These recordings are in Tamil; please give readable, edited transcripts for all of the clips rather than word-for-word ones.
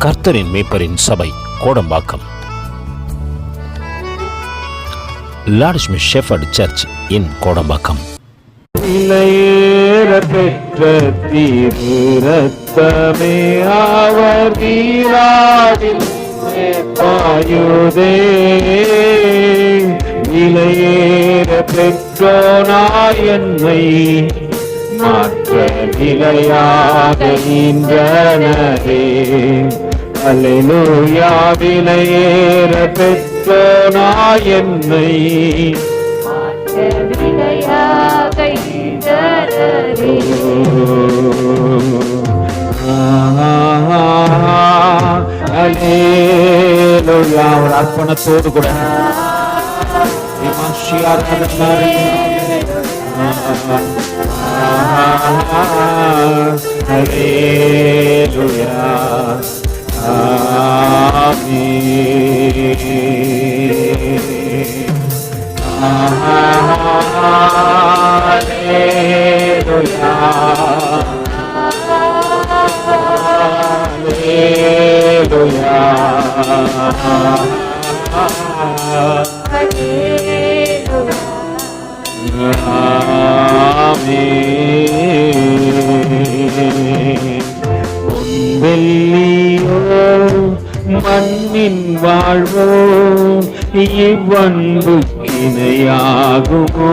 கர்த்தரின் மேய்ப்பரின் சபை கோடம்பாக்கம். லார்ட்ஸ்மி ஷெஃபர்ட் சர்ச் இன் கோடம்பாக்கம். விலையேற பெற்ற தீரு ரத்தமே அவர் வீராவில் பாயுதே. விலையேற பெற்றோனாய் என்னை மாற்ற நிலையாக ஈன்றனரே. அல்லேலூயா. விலையேற பெற்றோனாய் என்னை அல்லேலூயா. ஒரு அர்ப்பணத்தோடு கூட அல்லேலூயா. வெள்ளியோ மண்ணின் வாழ்வோ இவ்வன்புக்கிணையாகுமோ.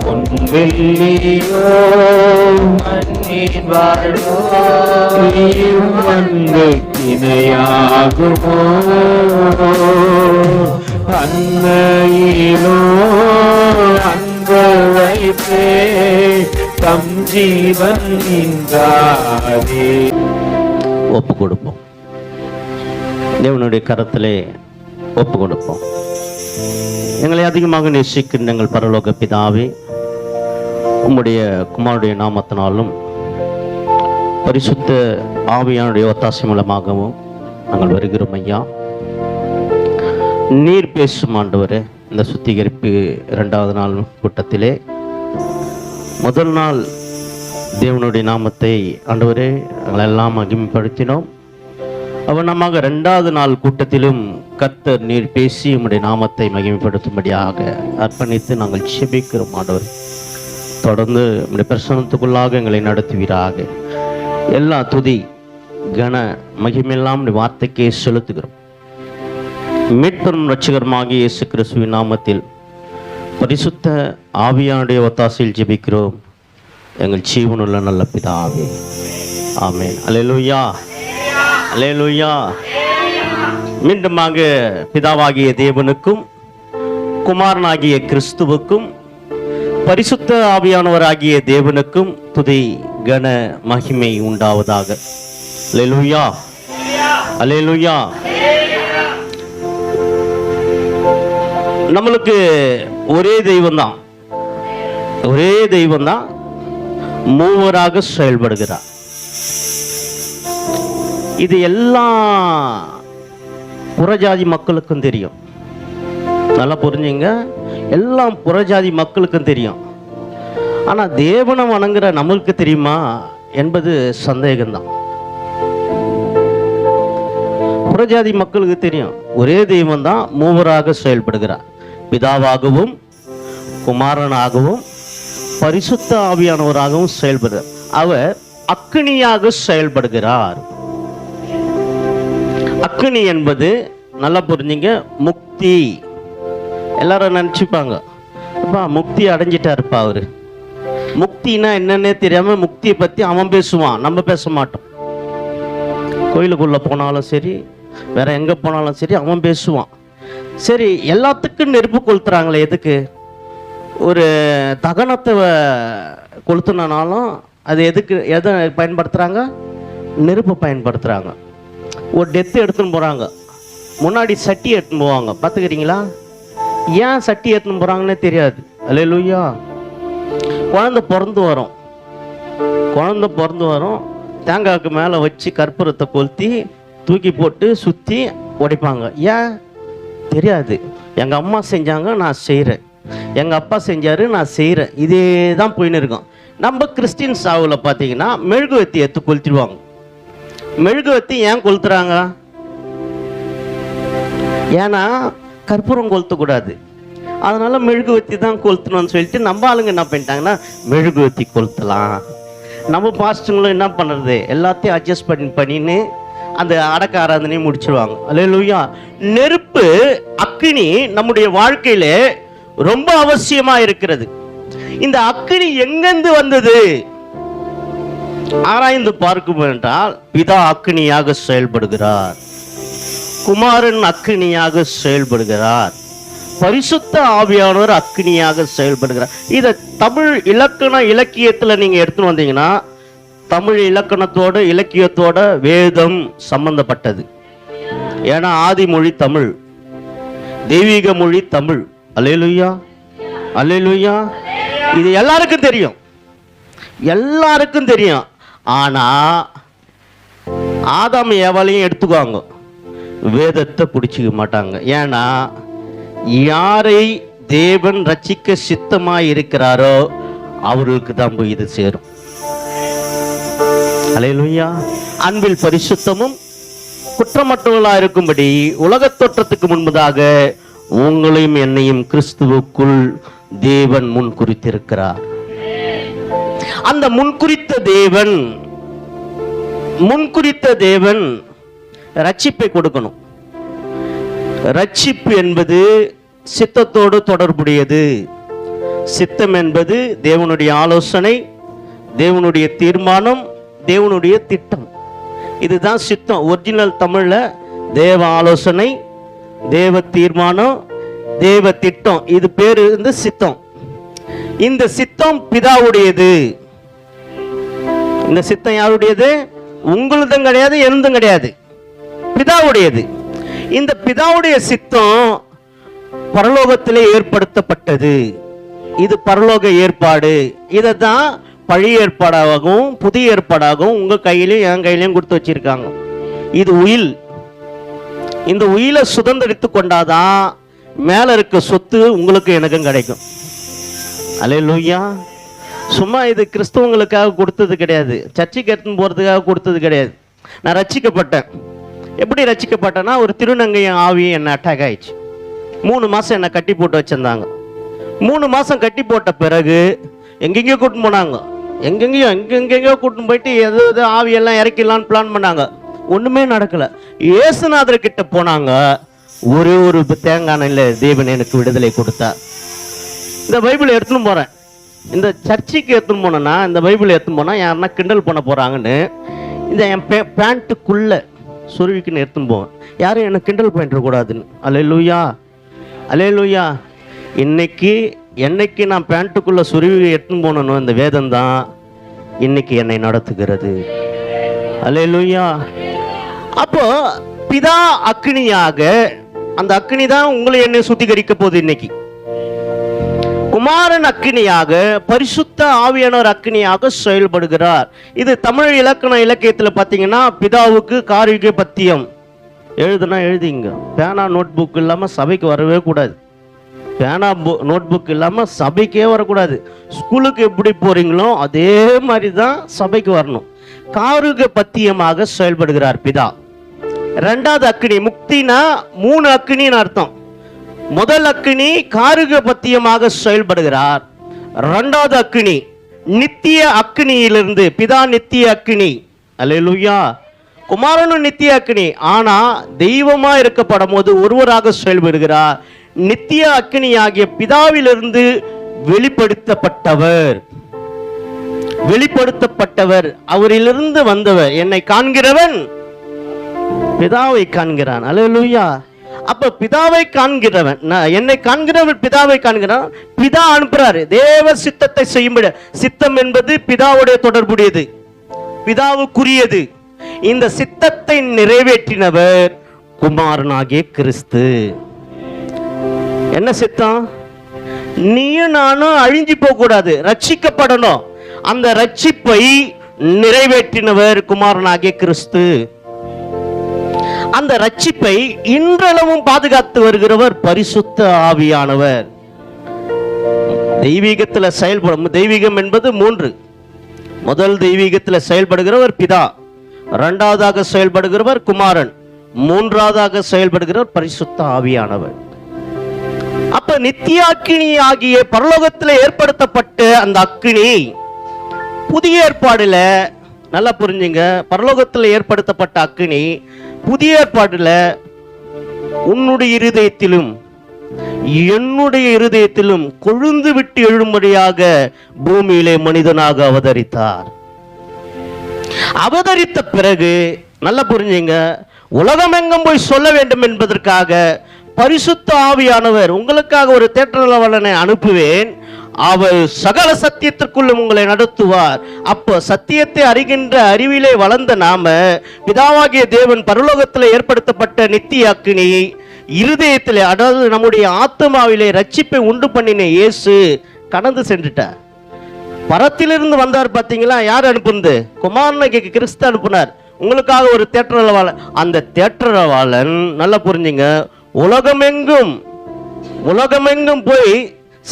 பொன்வெள்ளியோ மண்ணின் வாழ்வோ இவ்வன்புக்கிணையாகுமோ. அன்னையிலோ அன்பு வைத்தே தம் ஜீவன் நின்றாரே. ஒப்பு கொடுப்போம். தேவனுடைய கரத்திலே ஒப்பு கொடுப்போம். எங்களை அதிகமாக நேசிக்கின்ற எங்கள் பரலோக பிதாவே, உம்முடைய குமாரனுடைய நாமத்தினாலும் பரிசுத்த ஆவியானுடைய ஒத்தாசை மூலமாகவும் நாங்கள் வருகிறோம் ஐயா. நீர் பேசும் ஆண்டவரே. இந்த சுத்திகரிப்பு 2வது நாள் கூட்டத்திலே முதல் நாள் தேவனுடைய நாமத்தை ஆண்டவரே நாங்களெல்லாம் மகிமைப்படுத்தினோம். அவனமாக 2வது நாள் கூட்டத்திலும் கர்த்தர் நீர் பேசி உம்முடைய நாமத்தை மகிமைப்படுத்தும்படியாக அர்ப்பணித்து நாங்கள் செபிக்கிறோம் ஆண்டவர். தொடர்ந்து உம்முடைய பிரசன்னத்துக்குள்ளாக எங்களை நடத்துவீராக. எல்லா துதி கன மகிமையெல்லாம் வார்த்தைக்கே செலுத்துகிறோம். மீட்பெரும் இரட்சகருமாகிய இயேசு கிறிஸ்துவின் நாமத்தில் பரிசுத்த ஆவியானுடைய ஒத்தாசையில் ஜெபிக்கிறோம் எங்கள் ஜீவனுள்ள நல்ல பிதாவே. ஆமென். அல்லேலூயா, அல்லேலூயா. மீண்டுமாக பிதாவாகிய தேவனுக்கும் குமாரனாகிய கிறிஸ்துவுக்கும் பரிசுத்த ஆவியானவராகிய தேவனுக்கும் துதி கன மகிமை உண்டாவதாக. அல்லேலூயா, அல்லேலூயா. நம்மளுக்கு ஒரே தெய்வம்தான், ஒரே தெய்வம்தான் மூவராக செயல்படுகிறார். இது எல்லா புறஜாதி மக்களுக்கும் தெரியும். நல்லா புரிஞ்சுங்க. எல்லாம் புறஜாதி மக்களுக்கும் தெரியும். ஆனால் தேவனை வணங்குற நம்மளுக்கு தெரியுமா என்பது சந்தேகம்தான். புறஜாதி மக்களுக்கு தெரியும் ஒரே தெய்வம் தான் மூவராக செயல்படுகிறார். பிதாவாகவும் குமாரனாகவும் பரிசுத்த ஆவியானவராகவும் செயல்படுகிறார். அவர் அக்கினியாக செயல்படுகிறார். அக்கினி என்பது நல்லா புரிஞ்சுங்க, முக்தி. எல்லாரும் நினச்சிப்பாங்க, அப்பா முக்தி அடைஞ்சிட்டாருப்பா அவரு. முக்தினா என்னன்னே தெரியாம முக்தியை பற்றி அவன் பேசுவான், நம்ம பேச மாட்டோம். கோயிலுக்குள்ளே போனாலும் சரி, வேற எங்கே போனாலும் சரி, அவன் பேசுவான். சரி, எல்லாத்துக்கும் நெருப்பு கொளுத்துறாங்களே, எதுக்கு? ஒரு தகனத்தை கொளுத்துனாலும் அது எதுக்கு, எதை பயன்படுத்துகிறாங்க? நெருப்பு பயன்படுத்துகிறாங்க. ஒரு டெத்து எடுத்துன்னு போகிறாங்க, முன்னாடி சட்டி எடுத்துன்னு போவாங்க. பார்த்துக்கிறீங்களா? ஏன் சட்டி எடுத்துன்னு போகிறாங்கன்னே தெரியாது. அல்லேலூயா. குழந்தை பிறந்து வரும், குழந்தை பிறந்து வரும், தேங்காய்க்கு மேலே வச்சு கற்பூரத்தை கொளுத்தி தூக்கி போட்டு சுற்றி உடைப்பாங்க. ஏன் தெரியாது. எங்கள் அம்மா செஞ்சாங்க, நான் செய்கிறேன். எங்கள் அப்பா செஞ்சார், நான் செய்கிறேன். இதே தான் போயின்னு இருக்கோம். நம்ம கிறிஸ்டின் சாவில் பார்த்தீங்கன்னா மெழுகுவர்த்தி எடுத்து கொளுத்திடுவாங்க. மெழுகுவத்தி ஏன் கொளுத்துறாங்க? ஏன்னா கற்பூரம் கொளுத்தக்கூடாது, அதனால மெழுகுவத்தி தான் கொளுத்தணும்னு சொல்லிட்டு நம்ம ஆளுங்க என்ன பண்ணிட்டாங்கன்னா மெழுகுவத்தி கொளுத்தலாம். நம்ம பாஸ்டங்களும் என்ன பண்ணுறது, எல்லாத்தையும் அட்ஜஸ்ட் பண்ணின்னு அந்த அடக்க ஆராதனையை முடிச்சிருவாங்க. அல்லேலூயா. நெருப்பு, அக்கினி நம்முடைய வாழ்க்கையில ரொம்ப அவசியமா இருக்கிறது. இந்த அக்கினி எங்கிருந்து வந்தது ஆராய்ந்து பார்க்கும் என்றால், பிதா அக்கினியாக செயல்படுகிறார், குமாரன் அக்கினியாக செயல்படுகிறார், பரிசுத்த ஆவியானவர் அக்கினியாக செயல்படுகிறார். இதை தமிழ் இலக்கியத்துல நீங்க எடுத்துன்னு வந்தீங்கன்னா, தமிழ் இலக்கணத்தோட இலக்கியத்தோட வேதம் சம்பந்தப்பட்டது. ஏன்னா ஆதி மொழி தமிழ், தெய்வீக மொழி தமிழ். அல்லேலூயா, அல்லேலூயா. இது எல்லாருக்கும் தெரியும், எல்லாருக்கும் தெரியும். ஆனா ஆதாம் ஏவாளையும் எடுத்துக்குவாங்க, வேதத்தை பிடிச்சிக்க மாட்டாங்க. ஏன்னா யாரை தேவன் ரட்சிக்க சித்தமாய் இருக்கிறாரோ அவர்களுக்கு தான் போய் இது சேரும். அல்லேலூயா. அன்பில் பரிசுத்தமும் குற்றமற்றவர்களாக இருக்கும்படி உலகத் தோற்றத்துக்கு முன்பதாக உங்களையும் என்னையும் கிறிஸ்துவுக்குள் தேவன் முன் குறித்திருக்கிறார். அந்த முன்குறித்த தேவன் ரட்சிப்பை கொடுக்கணும். ரட்சிப்பு என்பது சித்தத்தோடு தொடர்புடையது. சித்தம் என்பது தேவனுடைய ஆலோசனை, தேவனுடைய தீர்மானம், தேவனுடைய திட்டம். இதுதான் சித்தம். ஒரிஜினல் தமிழ்ல தேவ ஆலோசனை, தேவ தீர்மானம், தேவ திட்டம், இது பேரு இந்த சித்தம். இந்த சித்தம் பிதாவுடையது. இந்த சித்தம் யாருடையது? உங்களுதும் கிடையாது, எனதும் கிடையாது, பிதாவுடையது. இந்த பிதாவுடைய சித்தம் பரலோகத்திலே ஏற்படுத்தப்பட்டது. இது பரலோக ஏற்பாடு. இதை தான் பழைய ஏற்பாடாகவும் புதிய ஏற்பாடாகவும் உங்க கையிலையும் என் கையிலையும் கொடுத்து வச்சிருக்காங்க. இது உயில். இந்த உயிலை சுதந்திரித்து கொண்டாதான் மேல இருக்க சொத்து உங்களுக்கு எனக்கும் கிடைக்கும். அல்லேலூயா. சும்மா இது கிறிஸ்தவங்களுக்காக கொடுத்தது கிடையாது, சர்ச்சைக்கு எடுத்துன்னு போறதுக்காக கொடுத்தது கிடையாது. நான் ரட்சிக்கப்பட்டேன். எப்படி ரட்சிக்கப்பட்டேன்னா, ஒரு திருநங்கையும் ஆவியும் என்னை அட்டாக் ஆயிடுச்சு. 3 மாசம் என்னை கட்டி போட்டு வச்சிருந்தாங்க. 3 மாசம் கட்டி போட்ட பிறகு எங்கெங்கயோ கூட்டின்னு போனாங்க, எங்கெங்கயோ கூட்டின்னு போயிட்டு எது ஆவியெல்லாம் இறக்கிடலான்னு பிளான் பண்ணாங்க. ஒண்ணுமே நடக்கல. இயேசுநாதர் கிட்ட போனாங்க. ஒரே ஒரு தேங்காய் தேவன் எனக்கு விடுதலை கொடுத்தார். இந்த பைபிளை எடுத்துன்னு போறேன். இந்த சர்ச்சைக்கு எடுத்துன்னு போனேன்னா, இந்த பைபிளை எடுத்துன்னு போனா யாருன்னா கிண்டல் பண்ண போறாங்கன்னு இந்த என் பேண்ட்டுக்குள்ள சொருவிக்குன்னு எடுத்துன்னு போவேன். யாரும் என்னை கிண்டல் பண்ணிடக்கூடாதுன்னு. அல்லேலூயா, அல்லேலூயா. என்னைக்கு நான் பேண்ட்டுக்குள்ள சொருவி எடுத்துன்னு போனணும், இந்த வேதம் தான் இன்னைக்கு என்னை நடத்துகிறது. அல்லேலூயா. அப்போ பிதா அக்கினியாக, அந்த அக்கினி தான் உங்களை என்னை சுத்திகரிக்க போகுது. இன்னைக்கு குமாரன் அக்கினியாக, பரிசுத்த ஆவியானவர் அக்கினியாக செயல்படுகிறார். இது தமிழ் இலக்கியத்தில் பார்த்தீங்கன்னா, பிதாவுக்கு காரிகை பத்தியம் எழுதுனா எழுதிங்க. பேனா நோட் புக் இல்லாமல் சபைக்கு வரவே கூடாது. பேனா நோட் புக் இல்லாமல் சபைக்கே வரக்கூடாது. ஸ்கூலுக்கு எப்படி போறீங்களோ அதே மாதிரி தான் சபைக்கு வரணும். காரிகை பத்தியமாக செயல்படுகிறார் பிதா. 2வது அக்கினி, முக்தினா 3 அக்கினின்னு அர்த்தம். முதல் அக்கினி காரிகை பத்தியமாக செயல்படுகிறார். 2வது அக்கினி நித்திய அக்கினியிலிருந்து, பிதா நித்திய அக்கினி. அல்லேலூயா. குமாரனும் நித்திய அக்கினி. ஆனா தெய்வமா இருக்கப்படும் போது ஒருவராக செயல்படுகிறார். நித்திய அக்கினி ஆகிய பிதாவிலிருந்து வெளிப்படுத்தப்பட்டவர், அவரிலிருந்து வந்தவர். என்னை காண்கிறவன் பிதாவை காண்கிறான். அல்லேலூயா. அப்ப பிதாவை காண்கிறவன், என்னை காண்கிறவன் பிதாவை காண்கிறான். பிதா அனுப்புறாரு தேவ சித்தத்தை செய்யும்படி. சித்தம் என்பது பிதாவுடைய தொடர்புடையது, பிதாவுக்குரியது. இந்த சித்தத்தை நிறைவேற்றினவர் குமாரனாகிய கிறிஸ்து. என்ன சித்தம்? நீயும் நானும் அழிஞ்சு போக கூடாது, ரட்சிக்கப்படணும். அந்த ரட்சிப்பை நிறைவேற்றினவர் குமாரனாகிய கிறிஸ்து. அந்த ரட்சிப்பை இன்றளவும் பாதுகாத்து வருகிறவர் பரிசுத்த ஆவியானவர். தெய்வீகத்தில் செயல்படும், தெய்வீகம் என்பது 3. முதல் தெய்வீகத்தில் செயல்படுகிறவர் பிதா. இரண்டாவதாக செயல்படுகிறவர் குமாரன், மூன்றாவதாக செயல்படுகிறவர் பரிசுத்த ஆவியானவர். அப்ப நித்திய அக்கினி ஆகிய பரலோகத்தில் ஏற்படுத்தப்பட்ட அந்த அக்கினி புதிய ஏற்பாடுல, நல்லா புரிஞ்சுங்க, பரலோகத்தில் ஏற்படுத்தப்பட்ட அக்கினி புதிய ஏற்பாடுல உன்னுடைய இருதயத்திலும் என்னுடைய இருதயத்திலும் கொழுந்து விட்டு எழும்படியாக பூமியிலே மனிதனாக அவதரித்தார். அவதரித்த பிறகு நல்லா புரிஞ்சுங்க, உலகமெங்கும் போய் சொல்ல வேண்டும் என்பதற்காக பரிசுத்த ஆவியானவர் உங்களுக்காக ஒரு தேற்றரவாளனை அனுப்புவேன், அவர் சகல சத்தியத்திற்குள்ளும் உங்களை நடத்துவார். அப்போ சத்தியத்தை அறிகின்ற அறிவிலே வளர்ந்த நாம பிதாவாகிய தேவன் பரலோகத்தில் ஏற்படுத்தப்பட்ட நித்திய அக்கினி இருதயத்திலே, அதாவது நம்முடைய ஆத்மாவிலே ரட்சிப்பை உண்டு பண்ணின இயேசு கடந்து சென்றுட்டார். பரத்திலிருந்து வந்தார் பார்த்தீங்களா? யார் அனுப்புனது? குமாரனுக்கு கிறிஸ்து அனுப்புனார் உங்களுக்காக ஒரு தேற்றரவாளன். அந்த தேற்றரவாளன் நல்லா புரிஞ்சுங்க, உலகமெங்கும் போய்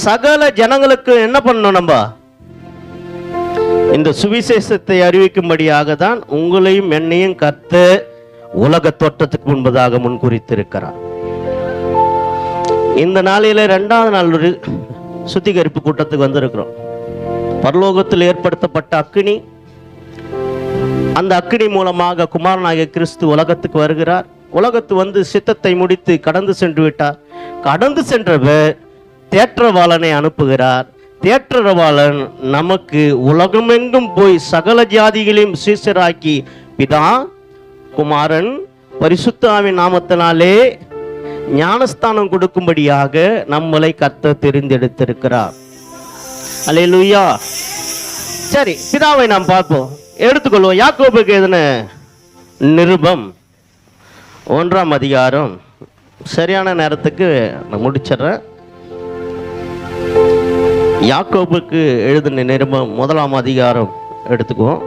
சகல ஜனங்களுக்கு என்ன பண்ணணும்? நம்ம இந்த சுவிசேஷத்தை அறிவிக்கும்படியாக தான் உங்களையும் என்னையும் கர்த்தர் உலக தோற்றத்துக்கு முன்பதாக முன்குறித்திருக்கிறார். இந்த நாளில 2வது நாள் ஒரு சுத்திகரிப்பு கூட்டத்துக்கு வந்திருக்கிறோம். பரலோகத்தில் ஏற்படுத்தப்பட்ட அக்கினி, அந்த அக்கினி மூலமாக குமாரனாகிய கிறிஸ்து உலகத்துக்கு வருகிறார். உலகத்து வந்து சித்தத்தை முடித்து கடந்து சென்று விட்டார். கடந்து சென்றவர் தேற்றரவாளனை அனுப்புகிறார். தேற்றரவாளன் நமக்கு உலகமெங்கும் போய் சகல ஜாதிகளையும் சீசராக்கி பிதா, குமாரன், பரிசுத்த ஆவியின் நாமத்தினாலே ஞானஸ்தானம் கொடுக்கும்படியாக நம்மளை கர்த்தர் தெரிந்தெடுத்திருக்கிறார். அல்லேலூயா. சரி, பிதாவை நாம் பார்ப்போம். எடுத்துக்கொள்வோம். யாக்கோபுக்கு எழுதின நிருபம் 1ஆம் அதிகாரம். சரியான நேரத்துக்கு நான் முடிச்சிடுறேன். யாக்கோபுக்கு எழுதின நிருபம் 1ஆம் அதிகாரம் எடுத்துக்குவோம்.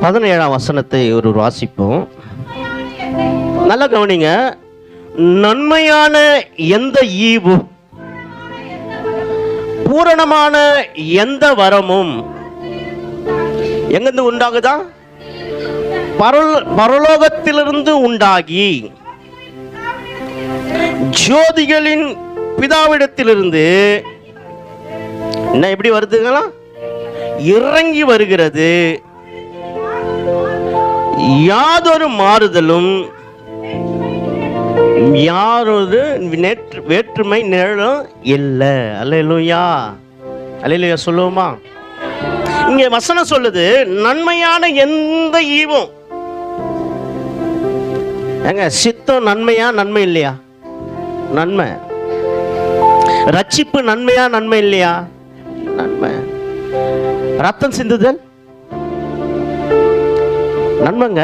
பதினேழாம் வசனத்தை ஒரு வாசிப்போம். நல்லா கவனிங்க. நன்மையான எந்த ஈவும் பூரணமான எந்த வரமும் எங்கிருந்து உண்டாகுதா? பரலோகத்திலிருந்து உண்டாகி ஜோதிகளின் பிதாவிடத்திலிருந்து என்ன எப்படி வருதுங்களா? இறங்கி வருகிறது. யாதொரு மாறுதலும் யாரொரு வேற்றுமை நிழலும் இல்லை. அல்லேலூயா, அல்லேலூயா சொல்லுவோமா? இங்க வசனம் சொல்லுது, நன்மையான எந்த ஈவும். ஏங்க, சித்தம் நன்மையா நன்மை இல்லையா? நன்மை. ரட்சிப்பு நன்மையா நன்மை இல்லையா? நன்மை. ரத்தம் சிந்துதல் நன்மைங்க.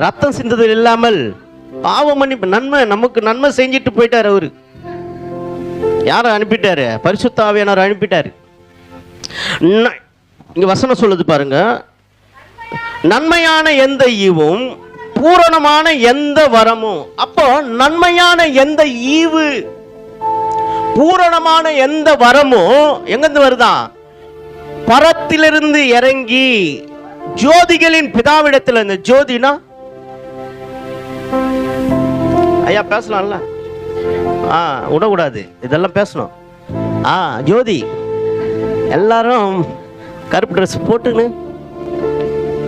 ரத்தம் சிந்துதல் இல்லாமல் பாவம் மன்னிப்பு நன்மை. நமக்கு நன்மை செஞ்சிட்டு போயிட்டார். அவரு யாரை அனுப்பிட்டாரு? பரிசுத்த ஆவியானவர் அனுப்பிட்டாரு. இங்க வசனம் சொல்லுது பாருங்க, நன்மையான எந்த ஈவும் பூரணமான எந்த வரமும். அப்போ நன்மையான எந்த ஈவு பூரணமான எந்த வரமும் எங்கிருந்து வருதா? பரத்திலிருந்து இறங்கி ஜோதிகளின் பிதாவிடத்தில். இந்த ஜோதினா ஐயா பேசலாம்ல, விடக்கூடாது, இதெல்லாம் பேசணும். ஜோதி எல்லாரும் கருப்பு ட்ரெஸ் போட்டுன்னு,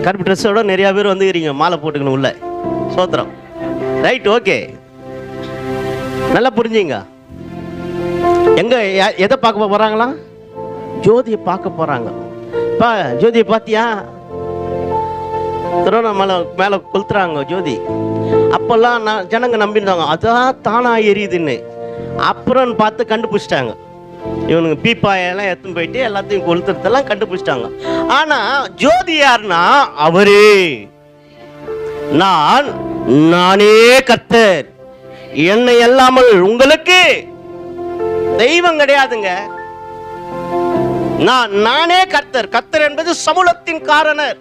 கருப்பு ட்ரெஸ்ஸோட நிறைய பேர் வந்துக்கிறீங்க, மாலை போட்டுக்கணும் உள்ள. சோத்திரம். ரைட், ஓகே, நல்லா புரிஞ்சுங்க. எங்க எதை பார்க்க போறாங்களா? ஜோதியை பார்க்க போறாங்க. பா, ஜோதியை பார்த்தியா? திருவண்ணாமலை மேலே கொளுத்துறாங்க ஜோதி. அப்பெல்லாம் ஜனங்க நம்பிருந்தாங்க அதான் தானா எரியுதுன்னு. அப்புறம் பார்த்து கண்டுபிடிச்சிட்டாங்க. இவனுங்க பீப்பாயெல்லாம் எடுத்துன்னு போயிட்டு எல்லாத்தையும் கொளுத்துறதெல்லாம் கண்டுபிடிச்சிட்டாங்க. ஆனா ஜோதி யாருன்னா அவரே. நானே கர்த்தர், என்னை அல்லாமல் உங்களுக்கு தெய்வம் கிடையாதுங்க. நானே கர்த்தர். கர்த்தர் என்பது சமூலத்தின் காரணர்.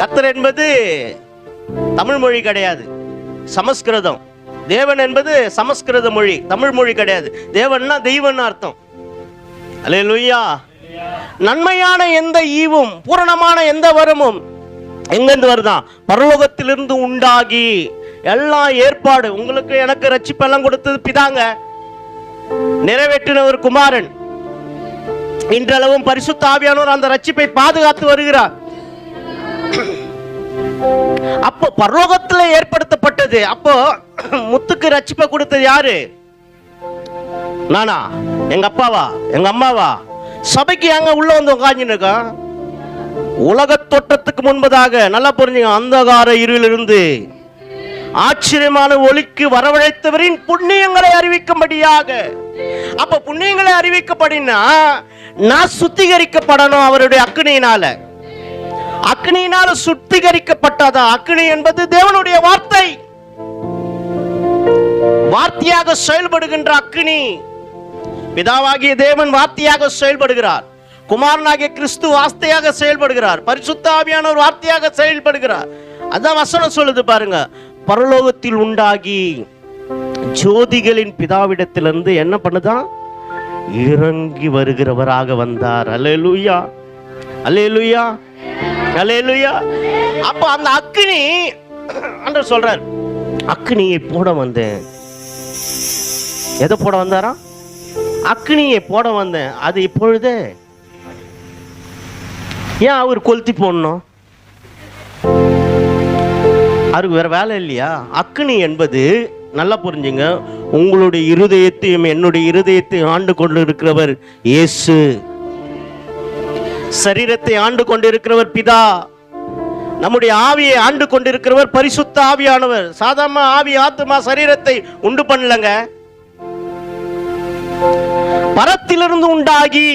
கர்த்தர் என்பது தமிழ் மொழி கிடையாது, சமஸ்கிருதம். தேவன் என்பது சமஸ்கிருத மொழி, தமிழ் மொழி கிடையாது. தேவன்னா தெய்வம்னு அர்த்தம். அல்லேலூயா. நன்மையான எந்த ஈவும் பூரணமான எந்த வரமும் எங்கிருந்து வருதான்? பரலோகத்திலிருந்து உண்டாகி. எல்லாம் ஏற்பாடு. உங்களுக்கு எனக்கு ரட்சிப்பெல்லாம் கொடுத்தது பிதாங்க, நிறைவேற்றினவர் குமாரன். இன்றளவும் பரிசுத்த ஆவியானவர் அந்த ரட்சிப்பை பாதுகாத்து வருகிறார். அப்போ பரலோகத்தில் ஏற்படுத்தப்பட்டது. அப்போ முத்துக்கு ரட்சிப்பை கொடுத்தது யாரு? நானா? எங்க அப்பாவா? எங்க அம்மாவா? சபைக்கு எங்க உள்ள வந்து உட்காந்துருக்கா? உலக தோற்றத்துக்கு முன்பதாக, நல்லா புரிஞ்சுங்க, அந்தகார இருளிலிருந்து ஆச்சரியமான ஒளிக்கு வரவழைத்தவரின் புண்ணியங்களை அறிவிக்கும்படியாக. அப்ப புண்ணியங்களை அறிவிக்கப்படினா நான் சுத்திகரிக்கப்படணும் அவருடைய அக்கினியினால. அக்கினியினால சுத்திகரிக்கப்பட்டதா? அக்கினி என்பது தேவனுடைய வார்த்தை, வார்த்தையாக செயல்படுகின்ற அக்கினி. பிதாவாகிய தேவன் வார்த்தையாக செயல்படுகிறார், குமாரனாகிய கிறிஸ்து வார்த்தையாக செயல்படுகிறார், பரிசுத்த ஆவியானவர் வார்த்தையாக செயல்படுகிறார். அதான் வசனம் சொல்லுது பாருங்க. பரலோகத்தில் உண்டாகி ஜோதிகளின் பிதாவிடத்திலிருந்து என்ன பண்ணுதான்? இறங்கி வருகிறவராக வந்தார். அல்லேலூயா, அல்லேலூயா, அல்லேலூயா. அப்ப அந்த அக்கினி ஆண்டவர் சொல்றார், அக்கினியை போட வந்தேன். எதை போட வந்தாரா? அக்கினியை போட வந்தேன். அது இப்பொழுதே ஏன் அவர் கொளுத்தி போடணும்? அவருக்கு வேற வேலை இல்லையா? அக்கினி என்பது, நல்லா புரிஞ்சுங்க, உங்களுடைய இருதயத்தையும் என்னுடைய இருதயத்தையும் ஆண்டு கொண்டு இருக்கிறவர் இயேசு. சரீரத்தை ஆண்டு கொண்டிருக்கிறவர் பிதா. நம்முடைய ஆவியை ஆண்டு கொண்டிருக்கிறவர் பரிசுத்த ஆவியானவர். சாதாரண ஆவி ஆத்மா சரீரத்தை உண்டு பண்ணலங்க. பரத்திலிருந்து உண்டாகி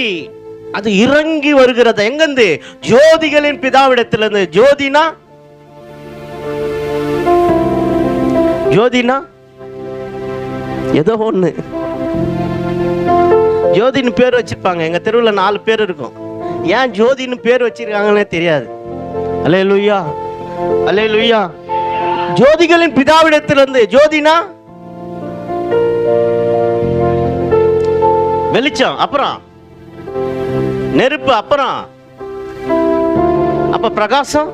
அது இறங்கி வருகிறது. எங்கிருந்து? ஜோதிகளின் பிதாவிடத்திலிருந்து. ஜோதினா, ஜோதினா ஏதோ ஒண்ணு. ஜோதின்னு பேர் வச்சிருப்பாங்க. எங்க தெருவில் 4 பேர் இருக்கும். ஏன் ஜோதின்னு பேர் வச்சிருக்காங்கன்னே தெரியாது. அல்லேலூயா, அல்லேலூயா. ஜோதிகளின் பிதாவிடத்திலிருந்து. ஜோதினா வெளிச்சம், அப்புறம் நெருப்பு, அப்புறம் அப்ப பிரகாசம்,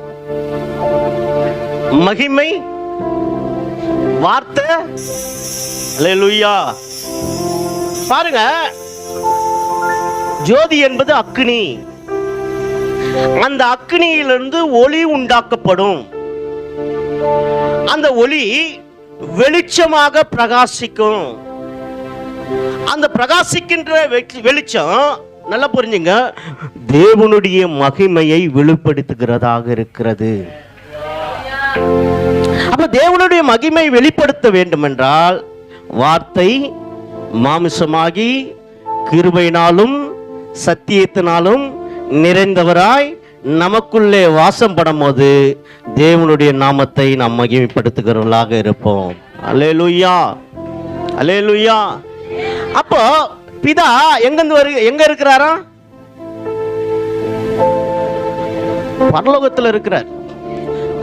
மகிமை, வார்த்தை. அல்லேலூயா. பாருங்க, ஜோதி என்பது அக்கினி. அந்த அக்கினியிலிருந்து ஒளி உண்டாக்கப்படும். அந்த ஒளி வெளிச்சமாக பிரகாசிக்கும். அந்த பிரகாசிக்கின்ற வெளிச்சம், நல்லா புரிஞ்சுங்க, தேவனுடைய மகிமையை வெளிப்படுத்துகிறதாக இருக்கிறது. அப்ப தேவனுடைய மகிமை வெளிப்படுத்த வேண்டும் என்றால் வார்த்தை மாமிசமாகி கிருபையினாலும் சத்தியத்தினாலும் நிறைந்தவராய் நமக்குள்ளே வாசம் படும் போது தேவனுடைய நாமத்தை நாம் மகிமைப்படுத்துகிறவர்களாக இருப்போம். அல்லேலூயா, அல்லேலூயா. அப்போ பிதா எங்க இருக்கிறாரா? பரலோகத்தில் இருக்கிறார்.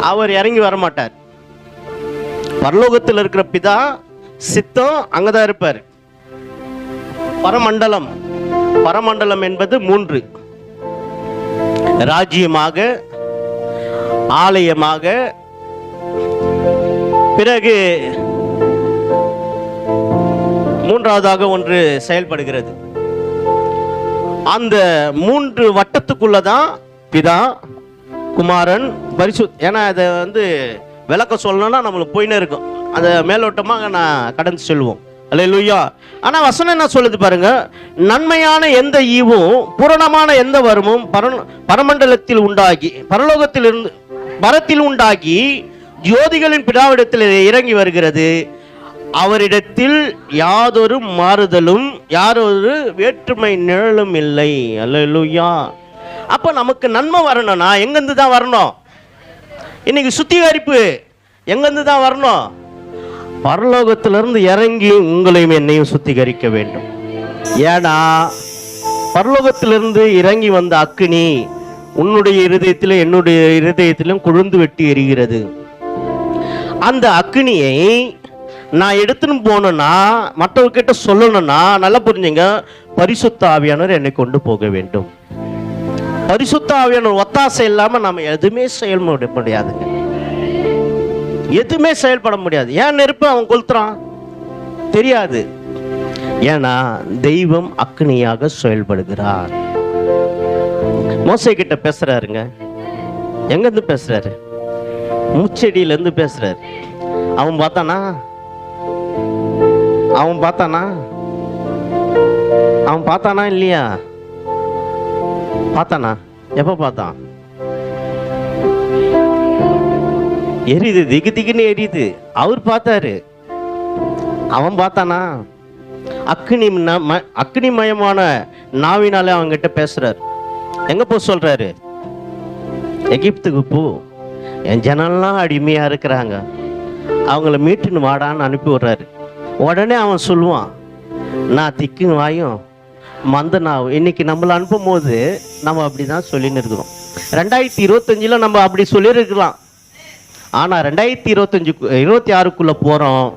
அவர் இறங்கி வர மாட்டார். பரலோகத்தில் இருக்கிற பிதா சித்தம் அங்கதான் இருப்பார். பரமண்டலம், பரமண்டலம் என்பது 3: ராஜ்யமாக, ஆலயமாக, பிறகு மூன்றாவதாக ஒன்று செயல்படுகிறது. அந்த 3 வட்டத்துக்குள்ளதான் பிதா, குமாரன், பரிசுத்த. ஏன்னா அதை விளக்க சொல்லணும்னா நம்மளுக்கு போயினே இருக்கும். அதை மேலோட்டமாக நான் கடந்து சொல்லுவோம். அல்லேலூயா. ஆனா வசனம் என்ன சொல்லுது பாருங்க. நன்மையான எந்த ஈவும் பூரணமான எந்த வரமும் பரமண்டலத்தில் உண்டாகி, பரலோகத்திலிருந்து பரத்தில் உண்டாகி ஜோதிகளின் பிதாவிடத்தில் இறங்கி வருகிறது. அவரிடத்தில் யாதொரு மாறுதலும் யாரொரு வேற்றுமை நிழலும் இல்லை. அல்லேலூயா. அப்ப நமக்கு நன்மை வரணும்னா எங்கிருந்து தான் வரணும்? இன்னைக்கு சுத்திகரிப்பு எங்கிருந்து தான் வரணும்? பரலோகத்திலிருந்து இறங்கி உங்களையும் என்னையும் சுத்திகரிக்க வேண்டும். ஏன்னா பரலோகத்திலிருந்து இறங்கி வந்த அக்கினி உன்னுடைய இருதயத்திலும் என்னுடைய இருதயத்திலும் கொழுந்து வெட்டி எரிகிறது. அந்த அக்கினியை நான் எடுத்துன்னு போகணும்னா, மற்றவர்கிட்ட சொல்லணும்னா, நல்லா புரிஞ்சுங்க, பரிசுத்த ஆவியானவர் என்னை கொண்டு போக வேண்டும். பரிசுத்த ஆவியானவர் ஒத்தாசை இல்லாம நம்ம எதுவுமே செயல்பட முடியாதுங்க. எதுவுமே செயல்பட முடியாது. ஏன் நெருப்பு அவன் கொளுத்துறான் தெரியாது. ஏன்னா தெய்வம் அக்னியாக செயல்படுகிறார். மோசே கிட்ட பேசுறாருங்க. எங்க இருந்து பேசுறாரு? முச்செடியில இருந்து பேசுறாரு. அவன் பார்த்தானா? அவன் பார்த்தானா இல்லையா? பார்த்தானா? எப்ப பார்த்தான்? எரியுது, திகு திகுன்னு எரியுது. அவர் பார்த்தாரு. அவன் பார்த்தானா? அக்னிமயமான நாவினாலே அவங்கிட்ட பேசுறாரு. எங்க போ சொல்றாரு? எகிப்துக்கு போ, என் ஜனம்லாம் அடிமையா இருக்கிறாங்க, அவங்கள மீட்டுன்னு வாடான்னு அனுப்பி விடுறாரு. உடனே அவன் சொல்லுவான், நான் திக்குன்னு வாயும் மந்த நாவு. இன்னைக்கு நம்மளை அனுப்பும் போது நம்ம அப்படிதான் சொல்லின்னு இருக்கிறோம். 2025 நம்ம அப்படி சொல்லியிருக்கலாம். ஆனா 2026 போறோம்.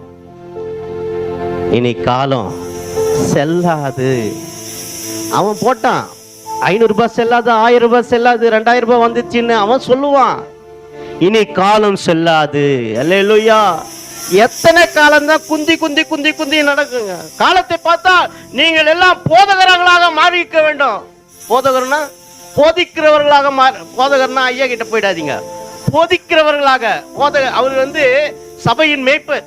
இனி காலம் செல்லாது. அவன் போட்டான், 500 ரூபாய் செல்லாது, 1000 ரூபாய் செல்லாது, 2000 ரூபாய் வந்துச்சுன்னு அவன் சொல்லுவான். இனி காலம் செல்லாது. அல்லேலூயா. எத்தனை காலம் தான் குந்தி குந்தி குந்தி குந்தி நடக்குங்க. காலத்தை பார்த்தா நீங்கள் எல்லாம் போதகர்களாக மாறிக்க வேண்டும். போதகர்னா போதிக்கிறவர்களாக போதகர்னா ஐயா கிட்ட போயிடாதீங்க. போதிக்கிறவர்களாக. அவர் சபையின் மேய்ப்பர்.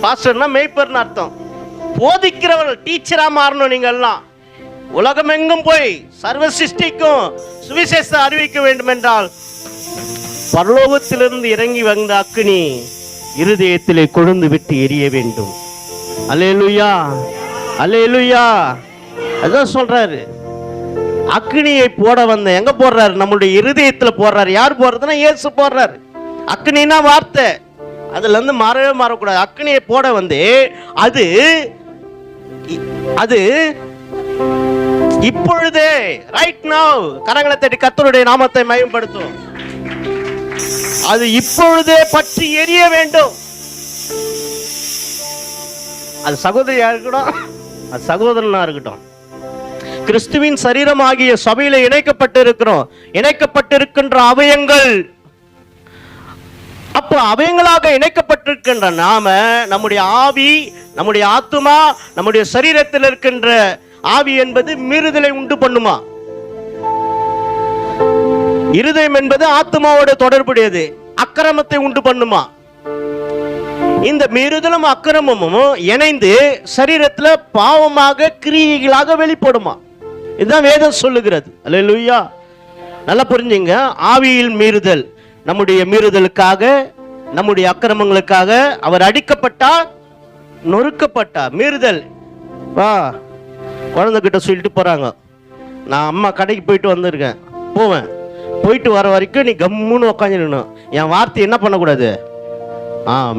பாஸ்டர்னா மேய்ப்பர்னு அர்த்தம். போதிக்கிறவர்கள், டீச்சரா மாறணும். நீங்க எல்லாம் உலகம் எங்கும் போய் சர்வ சிருஷ்டிக்கும் சுவிசேஷத்தை அறிவிக்க வேண்டும் என்றால் பரலோகத்திலிருந்து இறங்கி வந்த அக்னி இருதயத்திலே கொழுந்து விட்டு எரிய வேண்டும். அல்லேலூயா, அல்லேலூயா. அதான் சொல்றாரு. அக்னியை போட வந்த எங்க போடுறாரு? நம்மளுடைய இருதயத்துல போடுறாரு. யார் போடுறதுன்னா இயேசு போடுறாரு. அக்னினா வார்த்தை, அதுல இருந்து மாறவே மாறக்கூடாது. அக்னியை போட வந்து அது இப்பொழுதே, ரைட் நவ், கரங்களை தட்டி கர்த்தருடைய நாமத்தை மகிமைப்படுத்தும். அது இப்பொழுதே பற்றி எரிய வேண்டும். அது சகோதரியா இருக்கட்டும், அது சகோதரனா இருக்கட்டும், கிறிஸ்துவின் சரீரமாகிய சபையில இணைக்கப்பட்டிருக்கின்ற அவயங்கள். அப்ப அவயங்களாக இணைக்கப்பட்டிருக்கின்ற நாம, நம்முடைய ஆவி, நம்முடைய ஆத்துமா, நம்முடைய சரீரத்தில் இருக்கின்ற ஆவி என்பது மீறுதலை உண்டு பண்ணுமா? இருதயம் என்பது ஆத்மாவோட தொடர்புடையது. அக்கிரமத்தை உண்டு பண்ணுமா? இந்த மீறுதலும் அக்கிரமமும் இணைந்து சரீரத்துல பாவமாக கிரியைகளாக வெளிப்படுமா? இதுதான் வேதம் சொல்லுகிறது. அல்லேலூயா. நல்லா புரிஞ்சுங்க. ஆவியில் மீறுதல், நம்முடைய மீறுதலுக்காக, நம்முடைய அக்கிரமங்களுக்காக அவர் அடிக்கப்பட்டார், நொறுக்கப்பட்டார். மீறுதல். வா, குழந்தைகிட்ட சொல்லிட்டு போறாங்க, நான் அம்மா கடைக்கு போயிட்டு வந்திருக்கேன், போவேன், போயிட்டு வர வரைக்கும் நீ கம்முன்னு உட்காந்துருக்கணும். என் வார்த்தை என்ன பண்ணக்கூடாது?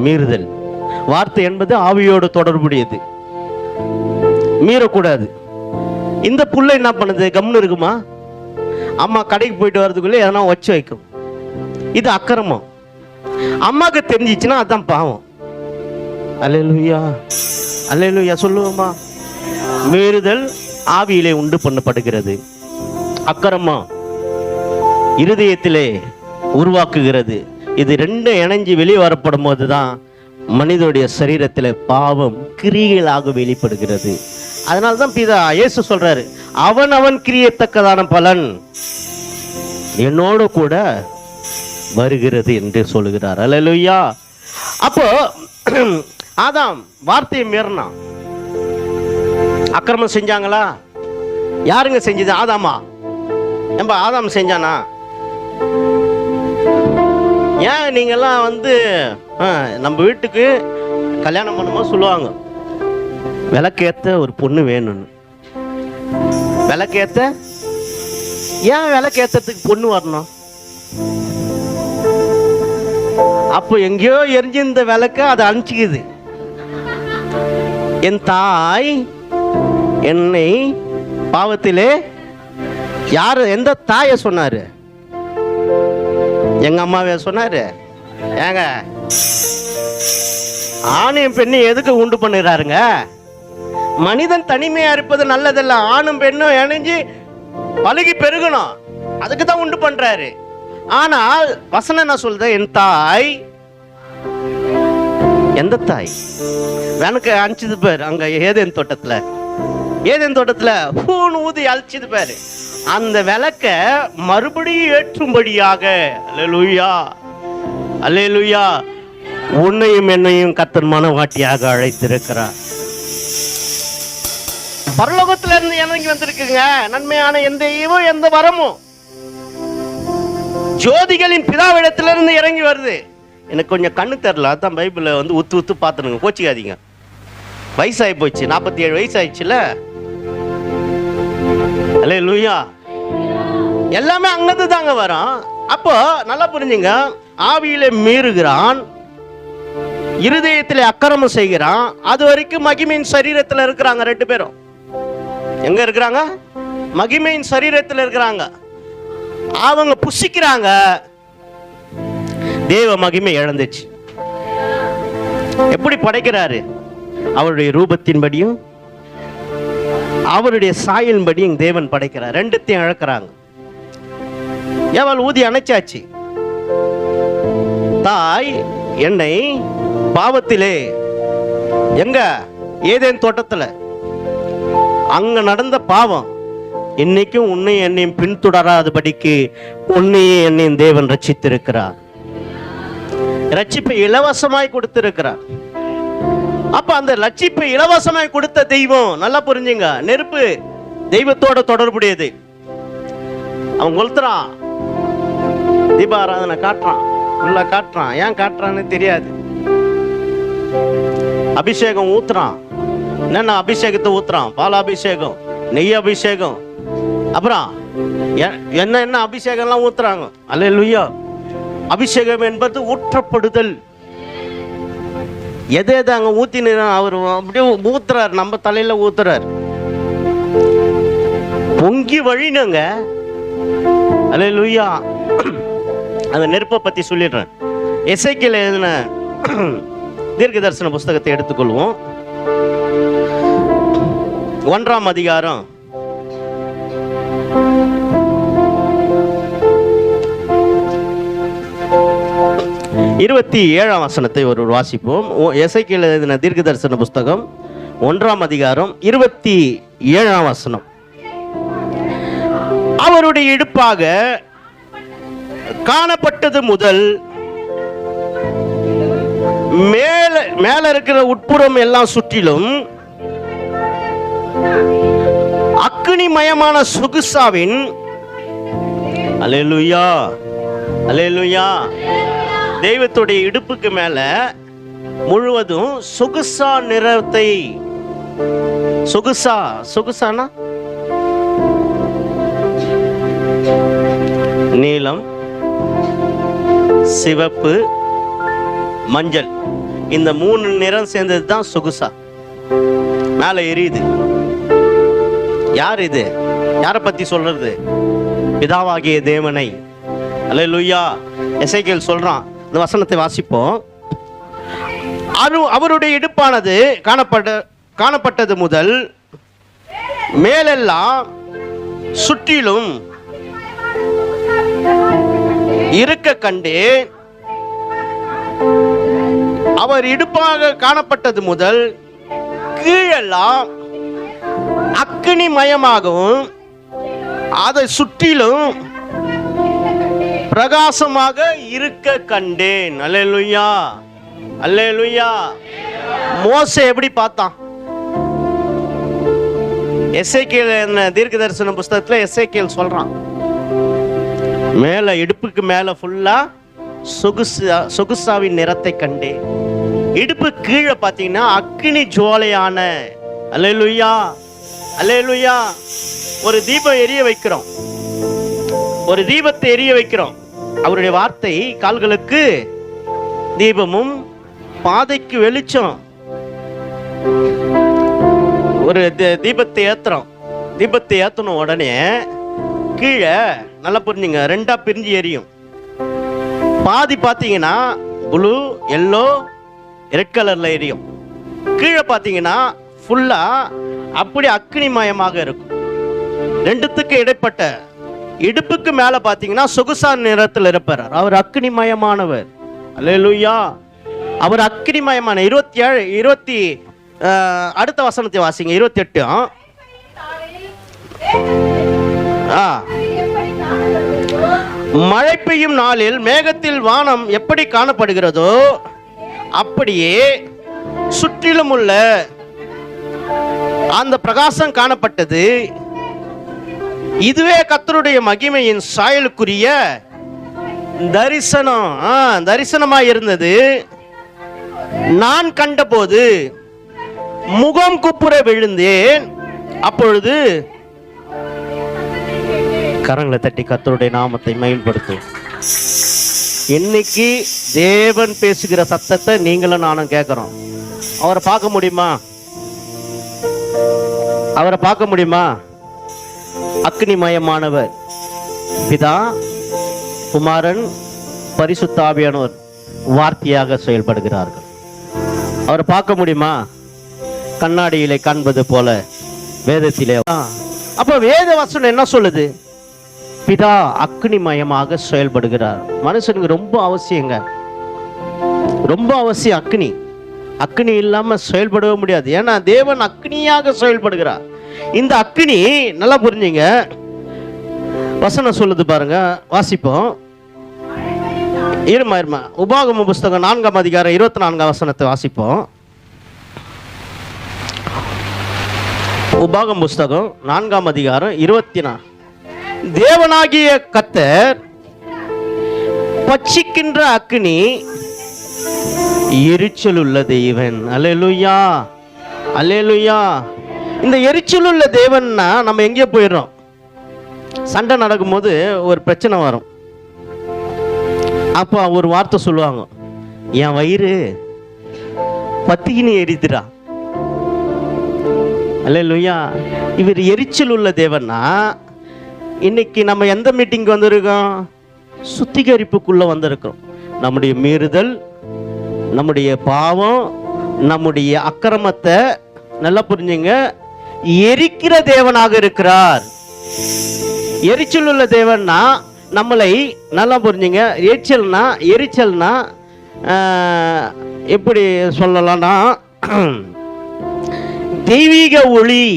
மீறுதல். வார்த்தை என்பது ஆவியோடு தொடர்புடையது, மீறக்கூடாது. இந்த புள்ள என்ன பண்ணுது? கம்முன்னு இருக்குமா? அம்மா கடைக்கு போயிட்டு வர்றதுக்குள்ளே எதனா வச்சு வைக்கும். இது அக்கிரமம். அம்மாக்கு தெரிஞ்சிச்சுன்னா அதான் பாவம். அல்லேலூயா, அல்லேலூயா சொல்லுவோமா? மீறுதல் ஆவியிலே உண்டு பண்ணப்படுகிறது, அக்கிரமம் இருதயத்திலே உருவாக்குகிறது. இது ரெண்டும் இணைஞ்சு வெளியே வரப்படும் போதுதான் மனிதனுடைய சரீரத்தில் பாவம் கிரியைகளாக வெளிப்படுகிறது. அதனால்தான் பிதா இயேசு சொல்றாரு, அவன் கிரியத்தக்கதான பலன் என்னோடு கூட வருகிறது என்று சொல்லுகிறார். அல்லேலூயா. அப்போ ஆதாம் வார்த்தையை மீறினான். அக்கிரமம் செஞ்சாங்களா? யாருங்க செஞ்சது? ஆதாமா? ஏன்பா ஆதாம் செஞ்சானா? ஏன் நீங்கெல்லாம் நம்ம வீட்டுக்கு கல்யாணம் பண்ணும்போது சொல்லுவாங்க, விளக்கேத்த ஒரு பொண்ணு வேணும்னு. விளக்கேத்த, ஏன் விளக்கேற்றத்துக்கு பொண்ணு வரணும்? அப்போ எங்கேயோ எரிஞ்சிருந்த விளக்க அதை அனுப்பிச்சுக்குது. என் தாய் என்னை பாவத்திலே, யாரு, எந்த தாயை சொன்னாரு? எங்க அம்மாவே சொன்னாரு. ஏங்க ஆணையும் பெண்ணையும் எதுக்கு உண்டு பண்ணுறாருங்க? மனிதன் தனிமையா இருப்பது நல்லதல்ல. ஆணும் பெண்ணும் இணைஞ்சு பழகி பெருகணும், அதுக்கு தான் உண்டு பண்றாரு. ஆனால் வசனம் என்ன சொல்றது? என் தாய், எந்த தாய் எனக்கு அனுப்பிச்சது பேர் அங்க ஏதேன் தோட்டத்துல பூன் ஊதி அழிச்சது பேரு. அந்த விளக்க மறுபடியும் ஏற்றும்படியாக அல்லேலூயா அல்லேலூயா உன்னையும் என்னையும் கர்த்தர் மனவாட்டியாக அழைத்திருக்கிறார். பரலோகத்துல இருந்து இறங்கி வந்திருக்குங்க நன்மையான எந்த ஈவும் எந்த வரமும் ஜோதிகளின் பிதாவிடத்திலிருந்து இறங்கி வருது. எனக்கு கொஞ்சம் கண்ணு தெரியல, அதான் பைபிளை வந்து உத்து பார்த்துருங்க, கோச்சிக்காதீங்க. வயசாகி போச்சு, 47 வயசு ஆயிடுச்சுல. அல்லேலூயா. எல்லாமே அங்கிருந்து தாங்க வரும். அப்போ நல்லா புரிஞ்சுங்க, ஆவியிலே மீறுகிறான், இருதயத்திலே அக்கிரமம் செய்கிறான். அது வரைக்கும் மகிமையின் சரீரத்தில் இருக்கிறாங்க. 2 பேரும் எங்க இருக்கிறாங்க? மகிமையின் சரீரத்தில் இருக்கிறாங்க. அவங்க புசிக்கிறாங்க, தேவ மகிமை இழந்துச்சு. எப்படி படைக்கிறாரு? அவருடைய ரூபத்தின்படியும் அவருடைய சாயலின்படியும் தேவன் படைக்கிறார். 2த்தையும் இழக்கிறாங்க. ஏவாள் ஊதி அணைச்சாச்சு. தாய் என்னை பாவத்திலே, எங்க ஏதேன் தோட்டத்துல அங்க நடந்த பாவம் இன்னைக்கும் உன்னையும் என்னையும் பின்தொடராதபடிக்கு உன்னையும் என்னையும் தேவன் ரட்சித்திருக்கிறார். ரட்சிப்பை இலவசமாய் கொடுத்திருக்கிறார். அப்ப அந்த ரட்சிப்பை இலவசமாய் கொடுத்த தெய்வம் நல்லா புரிஞ்சுங்க, நெருப்பு தெய்வத்தோட தொடர்புடையது. அவன் கொளுத்துறான், தீபாராதனை காட்டுறான், உள்ள காட்டுறான். ஏன் காட்டுறான்னு தெரியாது. அபிஷேகம் ஊத்துறான். என்னென்ன அபிஷேகத்தை ஊத்துறான்? பாலாபிஷேகம், நெய் அபிஷேகம், அப்புறம் என்ன அபிஷேகம்லாம் ஊத்துறாங்க. அல்லேலூயா. அபிஷேகம் என்பது ஊற்றப்படுதல். எது அங்க ஊத்தின அவர் அப்படியே ஊத்துறாரு, நம்ம தலையில ஊத்துறாரு, பொங்கி வழினுங்க. அல்லேலூயா. அந்த நெருப்பை பத்தி சொல்லிடுறேன். எசேக்கியேல் எழுதின தீர்க்க தரிசன புஸ்தகத்தை எடுத்துக்கொள்வோம். 1ஆம் அதிகாரம் 27ஆம் வசனத்தை ஒரு வாசிப்போம். எசேக்கியேல் எழுதின தீர்க்க தரிசன புஸ்தகம் 1ஆம் அதிகாரம் 27ஆம் வசனம். அவருடைய இடுப்பாக காணப்பட்டது முதல் மேல இருக்கிற உட்புறம் எல்லாம் சுற்றிலும் அக்கினிமயமான சொகுசாவின், அல்லேலூயா அல்லேலூயா, தெய்வத்துடைய இடுப்புக்கு மேல முழுவதும் சொகுசா நிறத்தை, சொகுசானா நீலம், சிவப்பு, மஞ்சள், இந்த 3 நிறம் சேர்ந்தது தான் சொகுசா. மேல எரியுது. யார் இது? யாரை பத்தி சொல்றது? பிதாவாகிய தேவனை. அல்லேலூயா. எசேக்கியேல் சொல்றான். இந்த வசனத்தை வாசிப்போம். அவருடைய இடுப்பானது காணப்பட்டது முதல் மேலெல்லாம் சுற்றிலும் இருக்க கண்டேன். அவர் இடுப்பாக காணப்பட்டது முதல் கீழெல்லாம் அக்கினிமயமாகவும் அதை சுற்றிலும் பிரகாசமாக இருக்க கண்டேன். அல்லேலூயா அல்லேலூயா. மோசே எப்படி பார்த்தான்? எசேக்கியேல் தீர்க்க தரிசன புஸ்தகத்துல எசேக்கியேல் சொல்றான், மேல இடுப்புக்கு மேல ஃபுல்லா சொகுசாவின் நிறத்தை கண்டேன். இடுப்பு கீழே பார்த்தீங்கன்னா அக்கினி ஜுவாலையான, அல்லேலூயா அல்லேலூயா. ஒரு தீபம் எரிய வைக்கிறோம், ஒரு தீபத்தை எரிய வைக்கிறோம். அவருடைய வார்த்தை கால்களுக்கு தீபமும் பாதைக்கு வெளிச்சம். ஒரு தீபத்தை ஏத்துறோம். தீபத்தை ஏத்தணும் உடனே கீழே நல்லா புரிஞ்சுங்க, 2ஆ பிரிஞ்சு எரியும். பாதி பார்த்தீங்கன்னா ப்ளூ, எல்லோ, ரெட் கலர்ல எரியும். கீழே பார்த்தீங்கன்னா ஃபுல்லா அப்படி அக்னிமயமாக இருக்கும். ரெண்டுத்துக்கு இடைப்பட்ட இடுப்புக்கு மேல பார்த்தீங்கன்னா சொகுசான் நிறத்தில் இருப்பார். அவர் அக்னிமயமானவர். அல்லேலூயா. அவர் அக்னிமயமான 27 அடுத்த வசனத்தை வாசிங்க. 28. மழை பெய்யும் நாளில் மேகத்தில் வானம் எப்படி காணப்படுகிறதோ அப்படியே சுற்றிலும் உள்ள அந்த பிரகாசம் காணப்பட்டது. இதுவே கர்த்தருடைய மகிமையின் சாயலுக்குரிய தரிசனமாய் இருந்தது. நான் கண்டபோது முகம் குப்புற விழுந்தேன். அப்பொழுது கரங்களை தட்டி கர்த்தருடைய நாமத்தை மகிமைப்படுத்தும். இன்னைக்கு தேவன் பேசுகிற சத்தத்தை நீங்களும் நானும் கேட்கிறோம். அவரை பார்க்க முடியுமா? அவரை பார்க்க முடியுமா? அக்னிமயமானவர் பிதா, குமாரன், பரிசுத்த ஆவியானவர் வார்த்தையாக செயல்படுகிறார்கள். அவரை பார்க்க முடியுமா? கண்ணாடியிலே காண்பது போல வேதத்திலே. அப்ப வேத வசனம் என்ன சொல்லுது? பிதா அக்னிமயமாக செயல்படுகிறார். மனுஷனுக்கு ரொம்ப அவசியங்க, ரொம்ப அவசியம். அக்னி இல்லாம செயல்படவே முடியாது. ஏன்னா தேவன் அக்னியாக செயல்படுகிறார். இந்த அக்னி நல்லா புரிஞ்சுங்க. வசனம் சொல்லுது பாருங்க, வாசிப்போம். இருமா உபாகம புஸ்தகம் 4ஆம் அதிகாரம் 24ஆம் வசனத்தை வாசிப்போம். உபாகம புஸ்தகம் 4ஆம் அதிகாரம் 24. தேவனாகிய கர்த்தர் பட்சிக்கின்ற அக்னி, எரிச்சல் உள்ள தேவன். அல்லேலூயா, அல்லேலூயா. இந்த எரிச்சல் உள்ள தேவன்னா நம்ம எங்கேயோ போயிடுறோம். சண்டை நடக்கும்போது ஒரு பிரச்சனை வரும். அப்போ ஒரு வார்த்தை சொல்லுவாங்க, என் வயிறு பத்திக்கினி எரித்துடா. அல்லேலூயா. இவர் எரிச்சல் உள்ள தேவன்னா இன்னைக்கு நம்ம எந்த மீட்டிங்க்கு வந்திருக்கோம்? சுத்திகரிப்புக்குள்ள வந்திருக்கோம். நம்முடைய மீறுதல், நம்முடைய பாவம், நம்முடைய அக்கிரமத்தை நல்லா புரிஞ்சுங்க, எரிக்கிற தேவனாக இருக்கிறார். எரிச்சல் உள்ள தேவன்னா நம்மளை நல்லா புரிஞ்சுங்க. எரிச்சல்னா எப்படி சொல்லலாம்னா தெய்வீக ஒளி.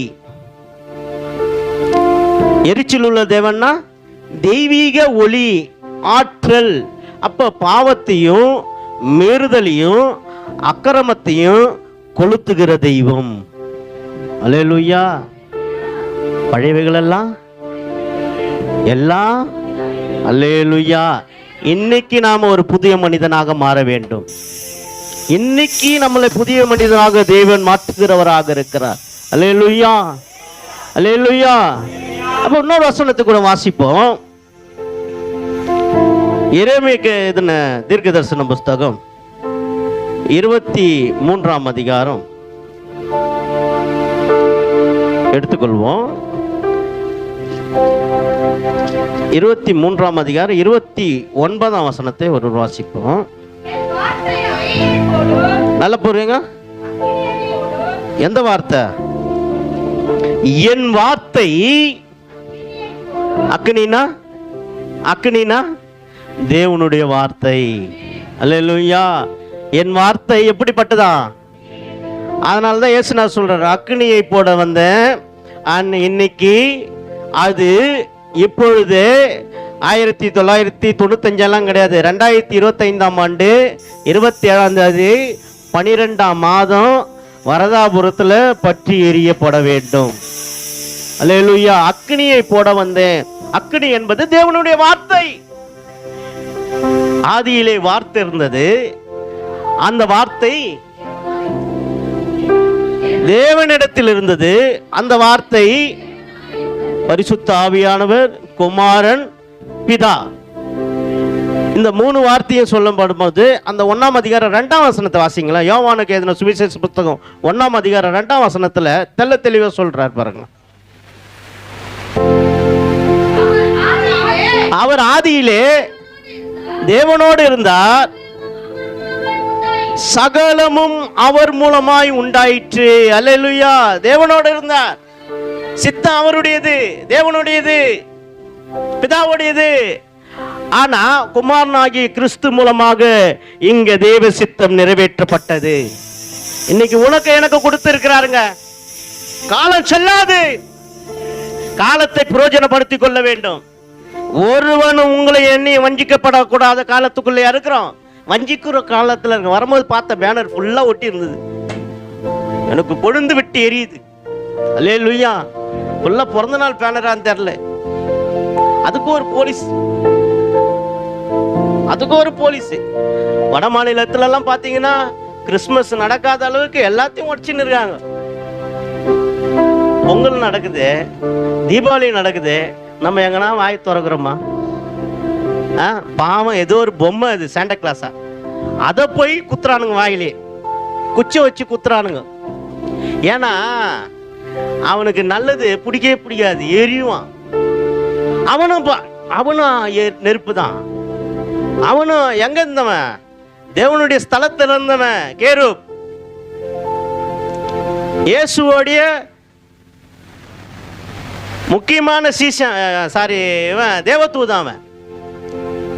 எரிச்சல் உள்ள தேவன்னா தெய்வீக ஒளி, ஆற்றல். அப்ப பாவத்தையும் மீறுதலையும் அக்கிரமத்தையும் கொளுத்துகிற தெய்வம். அல்லேலூயா. பழையவைகள் எல்லாம் அல்லேலூயா. இன்னைக்கு நாம ஒரு புதிய மனிதனாக மாற வேண்டும். இன்னைக்கு நம்மளை புதிய மனிதனாக தேவன் மாற்றுகிறவராக இருக்கிறார். அல்லேலூயா, அல்லேலூயா. அப்ப இன்னொரு வசனத்தை கூட வாசிப்போம். எரேமியாக்கு எழுதின தீர்க்க தரிசன புஸ்தகம் 23ஆம் அதிகாரம் எடுத்துக்கொள்வோம். 23ஆம் அதிகாரம் 29ஆம் வசனத்தை ஒரு வாசிப்போம். நல்ல புரியுங்க. எந்த வார்த்தை? என் வார்த்தை அக்னினா தேவனுடைய வார்த்தை. அல்லேலூயா. என் வார்த்தை எப்படிப்பட்டதா? அதனாலதான் இயேசுநாதர் சொல்றாரு, அக்னியை போட வந்தேன். இன்னைக்கு அது இப்பொழுது 1995 கிடையாது, 2025ஆம் ஆண்டு 27ஆம் தேதி 12ஆம் மாதம் வரதாபுரத்தில் பற்றி எரியப்பட வேண்டும். அல்லேலூயா. அக்னியை போட வந்தேன். அக்னி என்பது தேவனுடைய வார்த்தை. ஆதியிலே வார்த்தை இருந்தது. அந்த வார்த்தை தேவனிடத்தில் இருந்தது. அந்த வார்த்தை பரிசுத்த ஆவியானவர், குமாரன், பிதா. இந்த 3 வார்த்தையை சொல்லப்படும்போது அந்த 1ஆம் அதிகாரம் 2ஆம் வசனத்தை வாசிங்களா. யோவானுக்கு எழுதின சுவிசேஷ புத்தகம் 1ஆம் அதிகாரம் 2ஆம் வசனத்துல தெள்ள தெளிவா சொல்றார் பாருங்க. அவர் ஆதியிலே தேவனோடு இருந்தார், சகலமும் அவர் மூலமாய் உண்டாயிற்று. அல்லேலூயா. தேவனோடு இருந்தார். சித்தம் அவருடையது, தேவனுடையது, பிதாவுடையது. ஆனா குமாரனாகிய கிறிஸ்து மூலமாக இங்க தேவ சித்தம் நிறைவேற்றப்பட்டது. இன்னைக்கு உனக்கு எனக்கு கொடுத்திருக்கிறாருங்க. காலம் செல்லாது, காலத்தை பிரயோஜனப்படுத்திக் கொள்ள வேண்டும். ஒருவனும் உங்களை எண்ணி வஞ்சிக்கப்படக்கூடாத காலத்துக்குள்ளே இருக்கிறோம். வஞ்சிக்கிற காலத்துல இருக்கு. வரும்போது பார்த்த பேனர் ஃபுல்லா ஒட்டி இருந்தது. எனக்கு கொழுந்து விட்டு எரியுது. அல்லேலூயா. ஃபுல்லா பிறந்த நாள் பேனரான்னு தெரியல. அதுக்கு ஒரு போலீஸ், அதுக்கு ஒரு போலீஸ். வட மாநிலத்துல எல்லாம் பாத்தீங்கன்னா கிறிஸ்துமஸ் நடக்காத அளவுக்கு எல்லாத்தையும் உடச்சுன்னு இருக்காங்க. பொங்கல் நடக்குது, தீபாவளி நடக்குது, நம்ம எங்கன்னா வாய் திறக்கிறோமா? பாவம், ஏதோ ஒரு பொம்மை, அது சாண்டா கிளாஸா, அதை போய் குத்துறானுங்க, வாயிலே குச்சி வச்சு குத்துறானுங்க. ஏன்னா அவனுக்கு நல்லது பிடிக்கவே பிடிக்காது, எரியுவான். அவனும் நெருப்பு தான். அவனும் எங்க இருந்தவன்? தேவனுடைய ஸ்தலத்தில் இருந்தவன். கேரூப் இயேசுவோடைய முக்கியமான சீசன், தேவதூதன். அவன்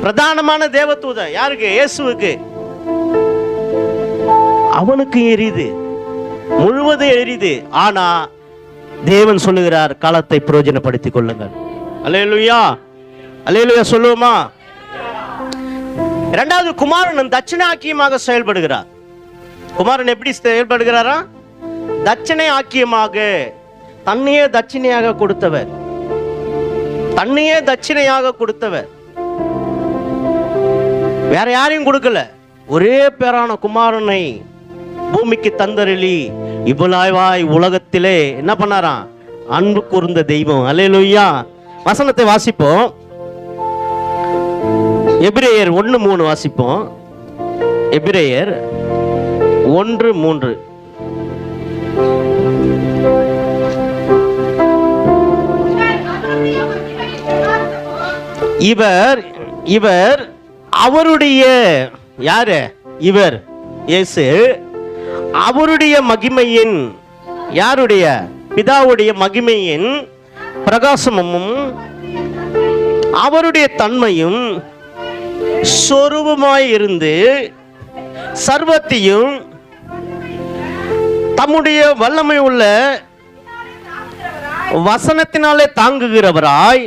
பிரதானமான தேவதூதன். யாருக்கு? இயேசுவுக்கு. அவனுக்கு எரியுது, முழுவதும் எரியுது. ஆனா தேவன் சொல்லுகிறார், காலத்தை பிரயோஜனப்படுத்திக் கொள்ளுங்கள். அல்லேலூயா, அல்லேலூயா சொல்லுவோமா? இரண்டாவது, குமாரன் தட்சிணாக்கியமாக செயல்படுகிறார். குமாரன் எப்படி செயல்படுகிறாரா? தட்சிணை ஆக்கியமாக. தன்னையே தட்சிணையாக கொடுத்தவர், தன்னையே தட்சிணையாக கொடுத்தவர். வேற யாரையும் கொடுக்கல. ஒரே பேரான குமாரனை பூமிக்கு தந்தருளி இவ்வளவாய் உலகத்திலே என்ன பண்ணாராம்? அன்பு கூர்ந்த தெய்வம். அல்லேலூயா. வசனத்தை வாசிப்போம். எபிரேயர் 1:3 வாசிப்போம். எபிரேயர் 1:3. இவர் அவருடைய, யாரு இவர்? இயேசு. அவருடைய மகிமையின், யாருடைய? பிதாவுடைய மகிமையின் பிரகாசமும் அவருடைய தன்மையும் சொரூபமாய் இருந்து சர்வத்தையும் தம்முடைய வல்லமை உள்ள வசனத்தினாலே தாங்குகிறவராய்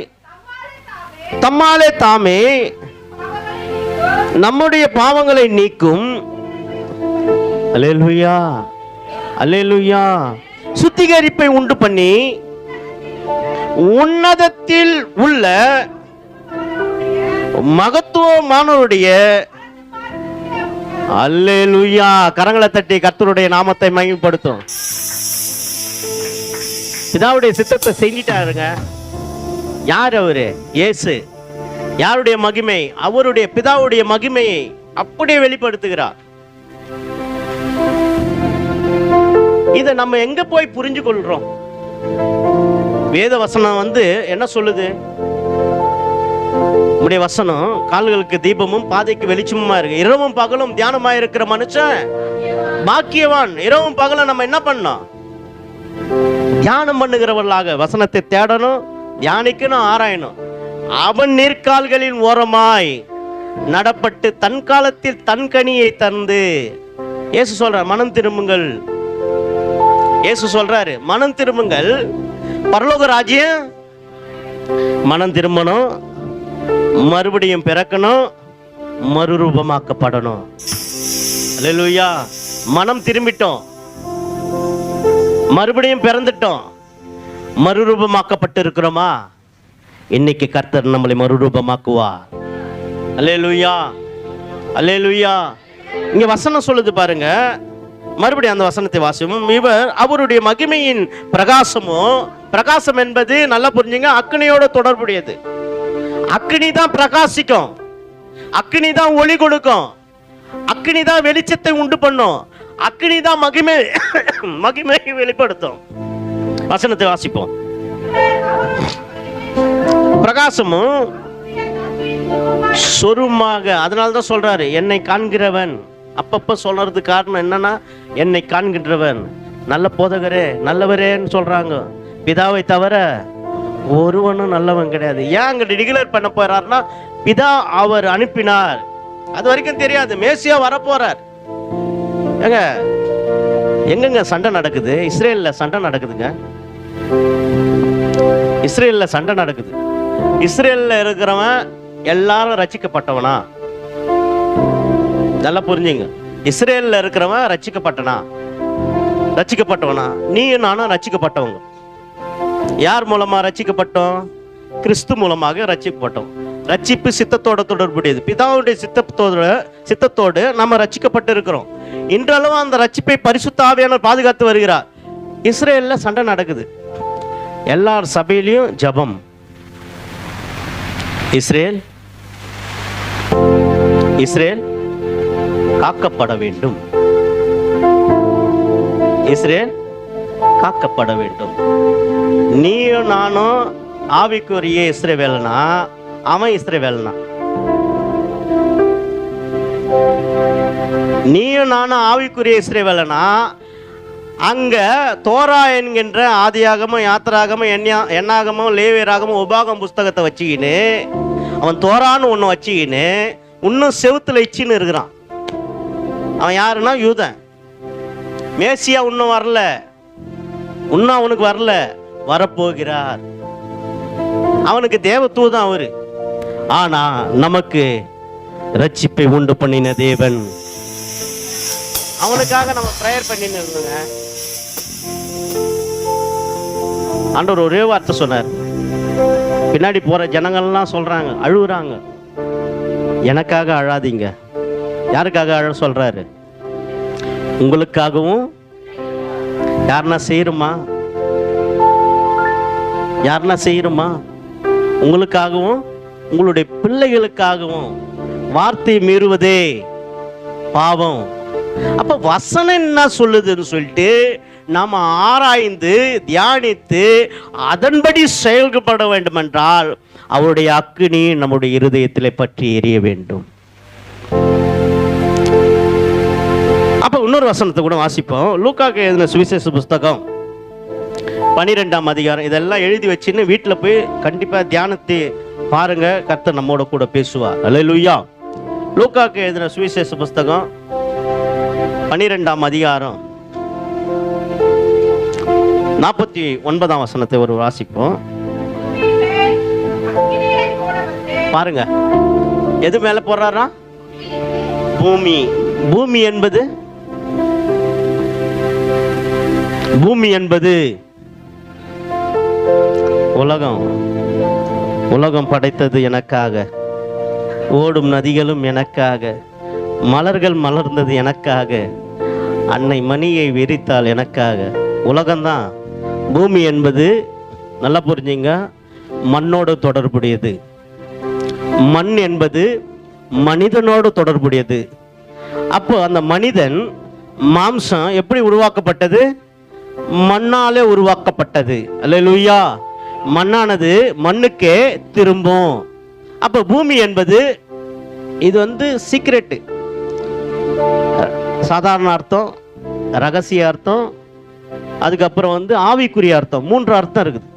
தம்மாலே தாமே நம்முடைய பாவங்களை நீக்கும். அல்லேலூயா, அல்லேலூயா. சுத்திகரிப்பை உண்டு பண்ணி உன்னதத்தில் உள்ள மகத்துவமானவருடைய, அல்லேலூயா, கரங்களை தட்டி கர்த்தருடைய நாமத்தை மகிமைப்படுத்தும். பிதாவுடைய சித்தத்தை செஞ்சிட்டாருங்க. யார் அவரு? இயேசு. யாருடைய மகிமை? அவருடைய பிதாவுடைய மகிமையை அப்படியே வெளிப்படுத்துகிறார். இதை நம்ம எங்க போய் புரிஞ்சு கொள்றோம்? வேத வசனம் என்ன சொல்லுது? உடைய வசனம் கால்களுக்கு தீபமும் பாதைக்கு வெளிச்சமுமா இருக்கு. இரவும் பகலும் தியானமா இருக்கிற மனுஷன் பாக்கியவான். இரவும் பகலும் நம்ம என்ன பண்ணோம்? தியானம் பண்ணுகிறவர்களாக வசனத்தை தேடணும், தியானிக்கணும், ஆராயணும். அவன் நீர்கால்களின் ஓரமாய் நடப்பட்டு தன் காலத்தில் தன் கனியை தந்து. இயேசு சொல்றார், மனம் திரும்புங்கள். இயேசு சொல்றாரு, மனம் திரும்புங்கள், பரலோக ராஜ்யம். மனம் திரும்பணும், மறுபடியும் பிறக்கணும், மறுரூபமாக்கப்படணும். அல்லேலூயா. மனம் திரும்பிட்டோம், மறுபடியும் பிறந்துட்டோம், மறுரூபமாக்கப்பட்டு இருக்கிறோமா? இன்னைக்கு கர்த்தர் நம்மளை மறுரூபமாக்குவா. அல்லேலூயா, அல்லேலூயா. இங்க வசனம் சொல்லுது பாருங்க. மறுபடியும் அந்த வசனத்தை வாசிப்போம். இவர் அவருடைய மகிமையின் பிரகாசமும், பிரகாசம் என்பது நல்லா புரிஞ்சுங்க, அக்னியோட தொடர்புடையது. அக்னி தான் பிரகாசிக்கும், அக்னி தான் ஒளி கொடுக்கும், அக்னி தான் வெளிச்சத்தை உண்டு பண்ணும், அக்னி தான் மகிமையை வெளிப்படுத்தும். வசனத்தை வாசிப்போம். பிரகாசமும் சொருமாக. அதனால தான் சொல்றாரு, என்னை காண்கிறவன் அப்பப்போ சொல்றது காரணம் என்னன்னா, என்னை காண்கின்றவன் நல்ல போதகரே நல்லவரேன்னு சொல்றாங்க. பிதாவை தவிர ஒருவனும் நல்லவன் கிடையாது. ஏன் அங்க டிகிளேர் பண்ண போறாருன்னா, பிதா அவர் அனுப்பினார். அது வரைக்கும் தெரியாது மேசியா வரப்போறார். ஏங்க எங்கெங்க சண்டை நடக்குது? இஸ்ரேல்ல சண்டை நடக்குதுங்க. இஸ்ரேல்ல சண்டை நடக்குது. இஸ்ரேல்ல இருக்கிறவன் எல்லாரும் ரட்சிக்கப்பட்டவனா? நல்லா புரிஞ்சுங்க. இஸ்ரேல்ல இருக்கிறவன் ரட்சிக்கப்பட்டவனா? நீயும் நானும் ரட்சிக்கப்பட்டவங்க. யார் மூலமா ரட்சிக்கப்பட்டோம்? கிறிஸ்து மூலமாக ரட்சிக்கப்பட்டோம். ரட்சிப்பு சித்தத்தோட தொடர்புடையது. பிதாவுடைய சித்தத்தோடு நம்ம ரட்சிக்கப்பட்டு இருக்கிறோம். இன்றளவும் அந்த ரட்சிப்பை பரிசுத்த ஆவியானவர் பாதுகாத்து வருகிறார். இஸ்ரேல்ல சண்டை நடக்குது. எல்லார் சபையிலையும் ஜெபம். இஸ்ரேல் காக்கப்பட வேண்டும். இஸ்ரேல் காக்கப்பட வேண்டும். நீயும் நானும் ஆவிக்குரிய இஸ்ரவேலனா, அவன் இஸ்ரவேலனா? நீயும் நானும் ஆவிக்குரிய இஸ்ரவேலனா, அங்க தோரா என்கின்ற ஆதியாகமும் யாத்திராகமும் எண்ணாகமும் லேவியராகமும் உபாகம் புஸ்தகத்தை வச்சுக்கின்னு, அவன் தோரான்னு ஒன்று வச்சுக்கின்னு இன்னும் செவுத்துல இச்சின்னு இருக்கிறான். அவன் யாருன்னா யூதன். மேசியா இன்னும் வரல, இன்னும் அவனுக்கு வரல, வரப்போகிறார். அவனுக்கு தேவதூதன் அவரு. ஆனா நமக்கு ரட்சிப்பை உண்டு பண்ணின தேவன், அவனுக்காக நம்ம பிரேயர் பண்ணின்னு இருந்தோங்க. ஆண்டவர் ஒரே வார்த்தை சொன்னார். பின்னாடி போற ஜனங்கள்லாம் சொல்றாங்க, அழுகுறாங்க. எனக்காக அழாதீங்க. யாருக்காக அழ சொல்றாரு? உங்களுக்காகவும். யாருன்னா செய்யணுமா? உங்களுக்காகவும் உங்களுடைய பிள்ளைகளுக்காகவும். வார்த்தை மீறுவதே பாவம். அப்ப வசனம் என்ன சொல்லுதுன்னு சொல்லிட்டு நாம ஆராய்ந்து தியானித்து அதன்படி செயல்பட வேண்டும் என்றால் அவருடைய அக்கினி நம்முடைய இருதயத்திலே பற்றி எரிய வேண்டும். அப்ப இன்னொரு வசனத்தை கூட வாசிப்போம். லூக்காக்கு எழுதின சுவிசேஷ புஸ்தகம் 12ஆம் அதிகாரம். இதெல்லாம் எழுதி வச்சுன்னு வீட்டில் போய் கண்டிப்பா தியானத்தை பாருங்க. கர்த்தர் நம்மோட கூட பேசுவார். அல்லேலூயா. லூக்காக்கு எழுதின சுவிசேஷ புஸ்தகம் 12ஆம் அதிகாரம் 49ஆம் வசனத்தை ஒரு வாசிப்போம். பாருங்க, எது மேல போடுறாரா? பூமி என்பது உலகம் படைத்தது எனக்காக. ஓடும் நதிகளும் எனக்காக. மலர்கள் மலர்ந்தது எனக்காக. அன்னை மணியை விரித்தாள் எனக்காக. உலகம்தான். பூமி என்பது நல்லா புரிஞ்சுங்க, மண்ணோடு தொடர்புடையது. மண் என்பது மனிதனோடு தொடர்புடையது. அப்போ அந்த மனிதன் மாம்சம் எப்படி உருவாக்கப்பட்டது? மண்ணாலே உருவாக்கப்பட்டது. அல்லேலூயா. மண்ணானது மண்ணுக்கே திரும்பும். அப்போ பூமி என்பது இது சீக்ரெட்டு. சாதாரண அர்த்தம், ரகசிய அர்த்தம், அதுக்கப்புறம் ஆவிக்குரிய அர்த்தம். 3 அர்த்தம் இருக்குது.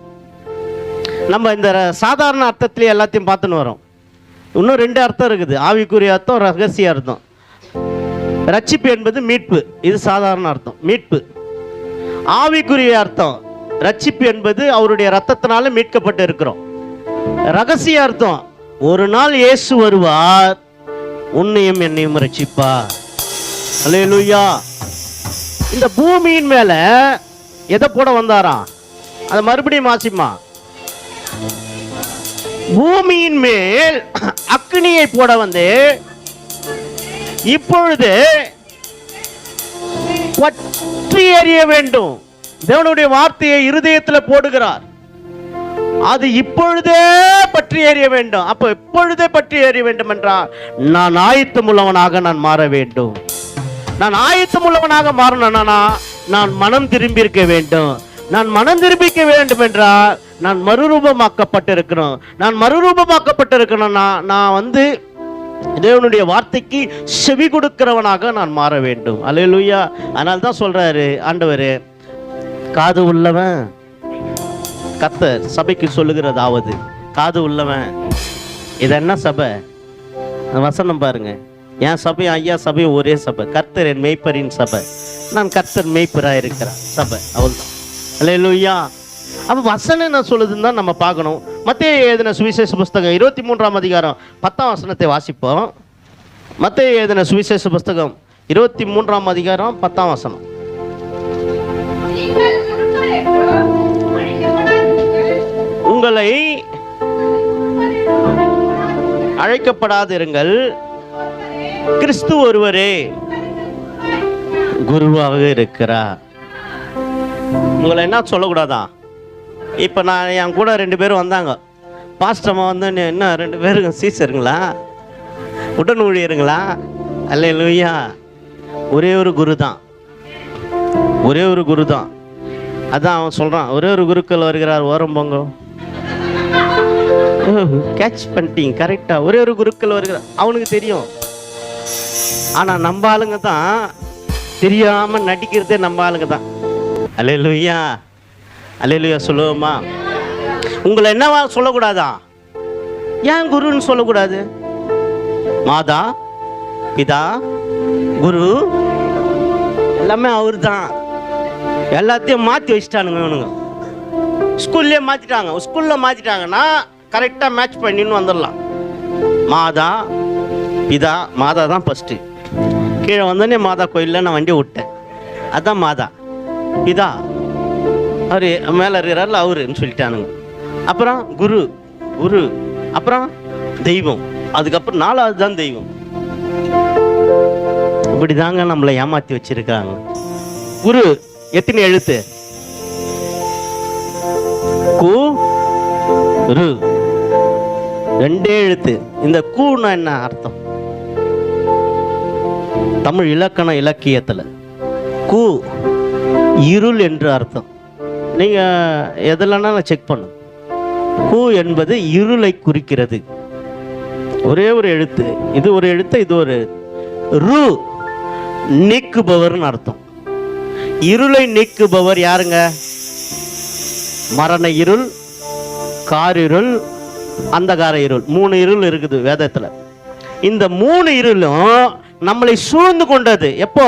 நம்ம இந்த சாதாரண அர்த்தத்திலே எல்லாத்தையும் பார்த்துன்னு வரோம். இன்னும் 2 அர்த்தம் இருக்குது. ஆவிக்குரிய அர்த்தம், ரகசிய அர்த்தம். ரட்சிப்பு என்பது மீட்பு. இது சாதாரண அர்த்தம், மீட்பு. ஆவிக்குரிய அர்த்தம், ரட்சிப்பு என்பது அவருடைய ரத்தத்தினால மீட்கப்பட்டு இருக்கிறோம். ரகசிய அர்த்தம், ஒரு நாள் இயேசு வருவார், உன்னையும் என்னையும் ரட்சிப்பார். அல்லேலூயா. இந்த பூமியின் மேல எதை போட வந்தாராம்? அது மறுபடியும் வாசிமா. பூமியின் மேல் அக்னியை போட வந்து இப்பொழுது பற்றி எறிய வேண்டும். தேவனுடைய வார்த்தையை இருதயத்தில் போடுகிறார். அது இப்பொழுதே பற்றி எறிய வேண்டும். அப்ப இப்பொழுதே பற்றி எறிய வேண்டும் என்றால் நான் ஆயத்தம் உள்ளவனாக நான் மாற வேண்டும். நான் ஆயத்தம் உள்ளவனாக மாறணும்னா நான் மனம் திரும்பி இருக்க வேண்டும். நான் மனம் திரும்பிக்க வேண்டும் என்றால் நான் மறுரூபமாக்கப்பட்டிருக்கணும். நான் மறுரூபமாக்கப்பட்டிருக்கணும்னா நான் தேவனுடைய வார்த்தைக்கு செவி கொடுக்கிறவனாக நான் மாற வேண்டும். அல்லேலூயா. அதனால தான் சொல்றாரு ஆண்டவர், காது உள்ளவன், கர்த்தர் சபைக்கு சொல்லுகிறதாவது காது உள்ளவன். இது என்ன சபை? வசனம் பாருங்க. என் சபையும் ஐயா சபையும் ஒரே சபை. கர்த்தர் என் மேய்ப்பரின் சபை, நான் கர்த்தர் மேய்ப்பராக இருக்கிறான் சபை. அவ்வளோதான். அல்லேலூயா. அப்போ வசனம் என்ன சொல்லுதுன்னு தான் நம்ம பார்க்கணும். மத்தேயு எழுதின சுவிசேஷ புஸ்தகம் 23ஆம் அதிகாரம் 10ஆம் வசனத்தை வாசிப்போம். மத்தேயு எழுதின சுவிசேஷ புஸ்தகம் 23ஆம் அதிகாரம் 10ஆம் வசனம். உங்களை அழைக்கப்படாதிருங்கள், கிறிஸ்து ஒருவரே குருவாக இருக்கிறார். உங்களை என்ன சொல்லக்கூடாதா? இப்போ நான் என் கூட 2 பேரும் வந்தாங்க. பாஸ்டம்மா வந்து என்ன 2 பேருங்க சீசருங்களா, உடன் ஊழியருங்களா? அல்லேலூயா. ஒரே ஒரு குரு தான், ஒரே ஒரு குரு தான். அதான் அவன் சொல்கிறான், ஒரே ஒரு குருக்கள் வருகிறார், ஓரம் போங்க. கேட்ச் பண்ணிட்டீங்க கரெக்டாக. ஒரே ஒரு குருக்கள் வருகிறார், அவனுக்கு தெரியும். ஆனால் நம்ம ஆளுங்க தான் தெரியாமல் நடிக்கிறதே நம்ம ஆளுங்க தான். அல்லேலூயா. அல்லேலூயா சொல்லுவோமா? உங்களை என்னவா சொல்லக்கூடாதா? ஏன் குருன்னு சொல்லக்கூடாது? மாதா, பிதா, குரு எல்லாமே அவர் தான். எல்லாத்தையும் மாற்றி வச்சுட்டானுங்க இவனுங்க. ஸ்கூல்லே மாற்றிட்டாங்க. ஸ்கூலில் மாற்றிட்டாங்கன்னா கரெக்டாக மேட்ச் பண்ணின்னு வந்துடலாம். மாதா, பிதா. மாதா தான் ஃபஸ்ட்டு. கீழே வந்தோடனே மாதா கோயிலில் நான் வண்டியை விட்டேன், அதுதான் மாதா. பிதா அவர் மேலே இருக்கிறார்ல அவருன்னு சொல்லிட்டானுங்க. அப்புறம் குரு, குரு. அப்புறம் தெய்வம். அதுக்கப்புறம் 4வது தான் தெய்வம். இப்படி தாங்க நம்மளை ஏமாற்றி வச்சிருக்காங்க. குரு எத்தனை எழுத்து? கு ரு, 2 எழுத்து. இந்த கூன்னா என்ன அர்த்தம்? தமிழ் இலக்கண இலக்கியத்தில் கு இருள் என்று அர்த்தம். நீங்கள் எதெல்லாம் செக் பண்ணும். கு என்பது இருளை குறிக்கிறது. ஒரே ஒரு எழுத்து. இது ஒரு எழுத்து, இது ஒரு ரு, நீக்குபவர்னு அர்த்தம். இருளை நீக்குபவர் யாருங்க? மரண இருள், காரிருள், அந்தகார இருள். 3 இருள் இருக்குது வேதத்தில். இந்த 3 இருளும் நம்மளை சூழ்ந்து கொண்டது. எப்போ?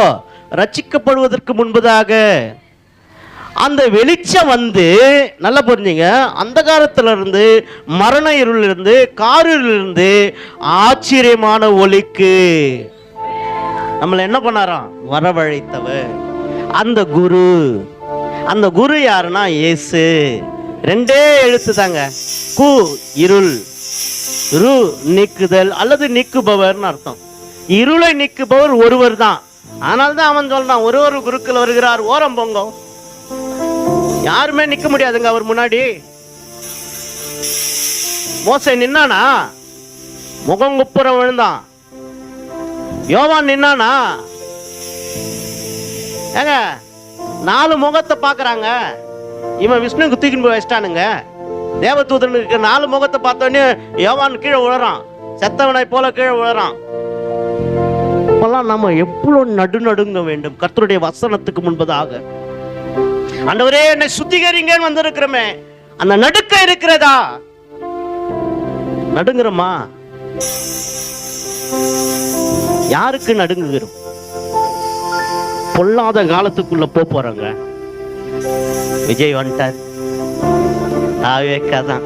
ரட்சிக்கப்படுவதற்கு முன்பதாக. அந்த வெளிச்சம் வந்து நல்லா புரிஞ்சுங்க, அந்தகாரத்திலிருந்து, மரண இருளிலிருந்து, காரிலிருந்து ஆச்சரியமான ஒளிக்கு நம்மளை என்ன பண்ணாராம்? வரவழைத்தவர் அந்த குரு. அந்த குரு யாருன்னா இயேசு. 2 எழுத்து தாங்க. கு இருள், ரு நீக்குதல் அல்லது நீக்குபவர்னு அர்த்தம். இருளை நீக்குபவர் ஒருவர் தான். ஆனால் தான் அவன் சொல்றான், ஒரு குருக்கள் வருகிறார், ஓரம் போங்க. யாருமே நிக்க முடியாதுங்க அவர் முன்னாடி. மோசே நின்னானா முகங்குப்புற விழுந்தான். யோவான் நின்னானா? ஏங்க 4 முகத்தை பார்க்கறாங்க. இவன் விஷ்ணுக்கு தூக்கின்னு போய் வச்சிட்டானுங்க. தேவதூதனுக்கு 4 முகத்தை பார்த்தோன்னே யோவான் கீழே விழுறான், செத்தவனை போல கீழே விழுறான். இப்பெல்லாம் நம்ம எவ்வளவு நடுங்க வேண்டும் கர்த்தருடைய வசனத்துக்கு முன்பதாக. ஆண்டவரே என்னை சுத்திகரிங்கன்னு வந்திருக்கிறோமே, அந்த நடுக்க இருக்கிறதா? நடுங்குறோமா? யாருக்கு நடுங்குகிறோம்? பொல்லாத காலத்துக்குள்ள போறாங்க. விஜய் வந்துட்டார், ஆவேக்காதான்.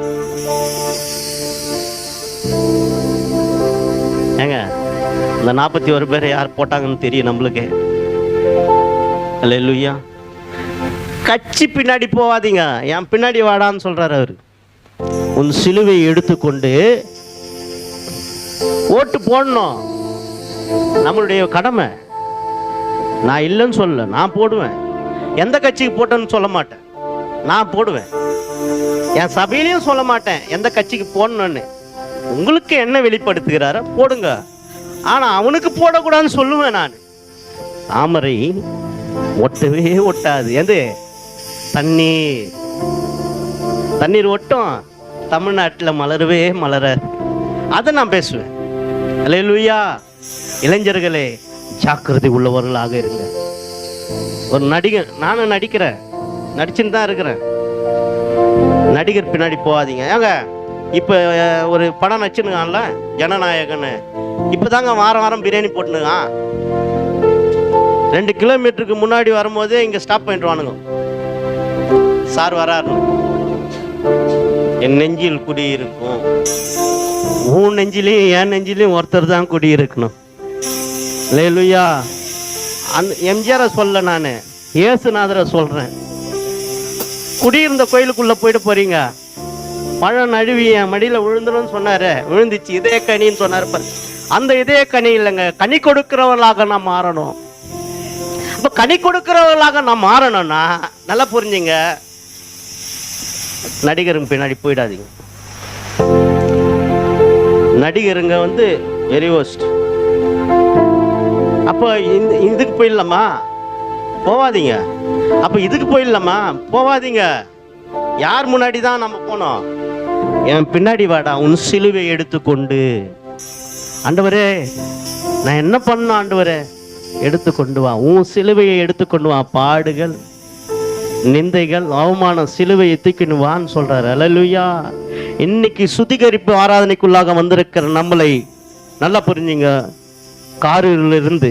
ஏங்க இந்த 41 பேரை யார் போட்டாங்கன்னு தெரியும் நம்மளுக்கு. அல்லேலூயா. கட்சி பின்னாடி போவாதீங்க, என் பின்னாடி வாடான்னு சொல்றாரு அவரு. உன் சிலுவை எடுத்துக்கொண்டு ஓட்டு போடணும், நம்மளுடைய கடமை. நான் இல்லைன்னு சொல்ல, நான் போடுவேன். எந்த கட்சிக்கு போட்டேன்னு சொல்ல மாட்டேன், நான் போடுவேன். என் சபையிலையும் சொல்ல மாட்டேன் எந்த கட்சிக்கு போடணும்னு. உங்களுக்கு என்ன வெளிப்படுத்துகிறாரோ போடுங்க, ஆனா அவனுக்கு போடக்கூடாதுன்னு சொல்லுவேன் நான். தாமரை ஒட்டவே ஒட்டாது. எது? தண்ணீர். தண்ணீர் ஒட்டும், தமிழ்நாட்டில் மலரவே மலர. அதை நான் பேசுவேன். அல்லேலூயா. இளைஞர்களே, ஜாக்கிரதை உள்ளவர்களாக இருங்க. ஒரு நடிகர், நானும் நடிக்கிறேன், நடிச்சுன்னு தான் இருக்கிறேன். நடிகர் பின்னாடி போகாதீங்க. ஏங்க இப்போ ஒரு படம் நடிச்சுனுக்கான்ல ஜனநாயகன்னு, இப்போ தாங்க வாரம் வாரம் பிரியாணி போட்டுனுக்கான். 2 கிலோமீட்டருக்கு முன்னாடி வரும்போதே இங்கே ஸ்டாப் பண்ணிட்டு வானுங்க. சார் வராரு, என் நெஞ்சில் குடியிருக்கும். உன் நெஞ்சிலையும் என் நெஞ்சிலையும் ஒருத்தர் தான் குடியிருக்கணும். அல்லேலூயா. அந்த எம்ஜிஆரை சொல்ல, நான் இயேசுநாதரை சொல்கிறேன். குடியிருந்த கோயிலுக்குள்ளே போயிட்டு போறீங்க, பழம் நழுவி என் மடியில் விழுந்துடும் சொன்னார், விழுந்துச்சு. இதய கனின்னு சொன்னார் பாரு. அந்த இதய கனி இல்லைங்க, கனி கொடுக்கிறவர்களாக நாம் மாறணும். இப்போ கனி கொடுக்கிறவர்களாக நாம் மாறணும்னா நல்லா புரிஞ்சுங்க, நடிகருங்க பின்னாடி போயிடாதீங்க. நடிகருங்க வெரி ஒஸ்ட். அப்போ இதுக்கு போயிடலாமா? போவாதீங்க. அப்போ இதுக்கு போயிடலாமா? போவாதீங்க. யார் முன்னாடி தான் நம்ம போனோம்? என் பின்னாடி வாடா, உன் சிலுவை எடுத்துக்கொண்டு. ஆண்டவரே, நான் என்ன பண்ணணும் ஆண்டவரே? எடுத்துக்கொண்டு வா, உன் சிலுவையை எடுத்துக்கொண்டு வா. பாடுகள், நிந்தைகள், அவமானம், சிலுவையை தூக்கின்னு வான்னு சொல்றாரு. அல்லேலூயா. இன்னைக்கு சுத்திகரிப்பு ஆராதனைக்குள்ளாக வந்திருக்கிற நம்மளை நல்லா புரிஞ்சுங்க. காரிலிருந்து,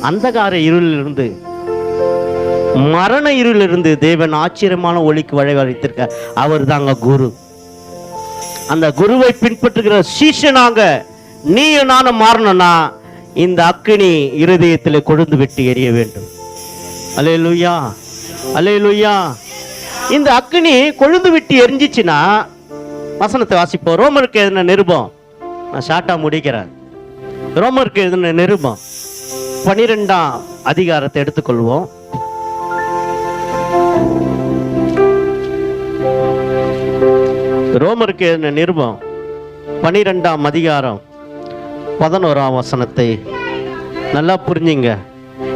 அந்தகார இருளிலிருந்து, மரண இருளிலிருந்து தேவன் ஆச்சரியமான ஒளிக்கு வழிவகுத்திருக்க. அவர் தாங்க குரு. அந்த குருவை பின்பற்றுகிற சீஷனாக நீயும் நானும் மாறணும்னா இந்த அக்கினி இருதயத்தில் கொழுந்து விட்டு எரிய வேண்டும். அல்லேலூயா, அல்லேலூயா. இந்த அக்கினி கொழுந்து விட்டு எரிஞ்சிச்சுன்னா, வசனத்தை வாசிப்போம். ரோமருக்கு எழுதின நிருபம், நான் ஷார்ட்டா முடிக்கிறேன். ரோமருக்கு எழுதின நிருபம் 12ஆம் அதிகாரத்தை எடுத்துக்கொள்வோம். ரோமருக்கு எழுதின நிருபம் 12ஆம் அதிகாரம் 11ஆம் வசனத்தை நல்லா புரிஞ்சுங்க.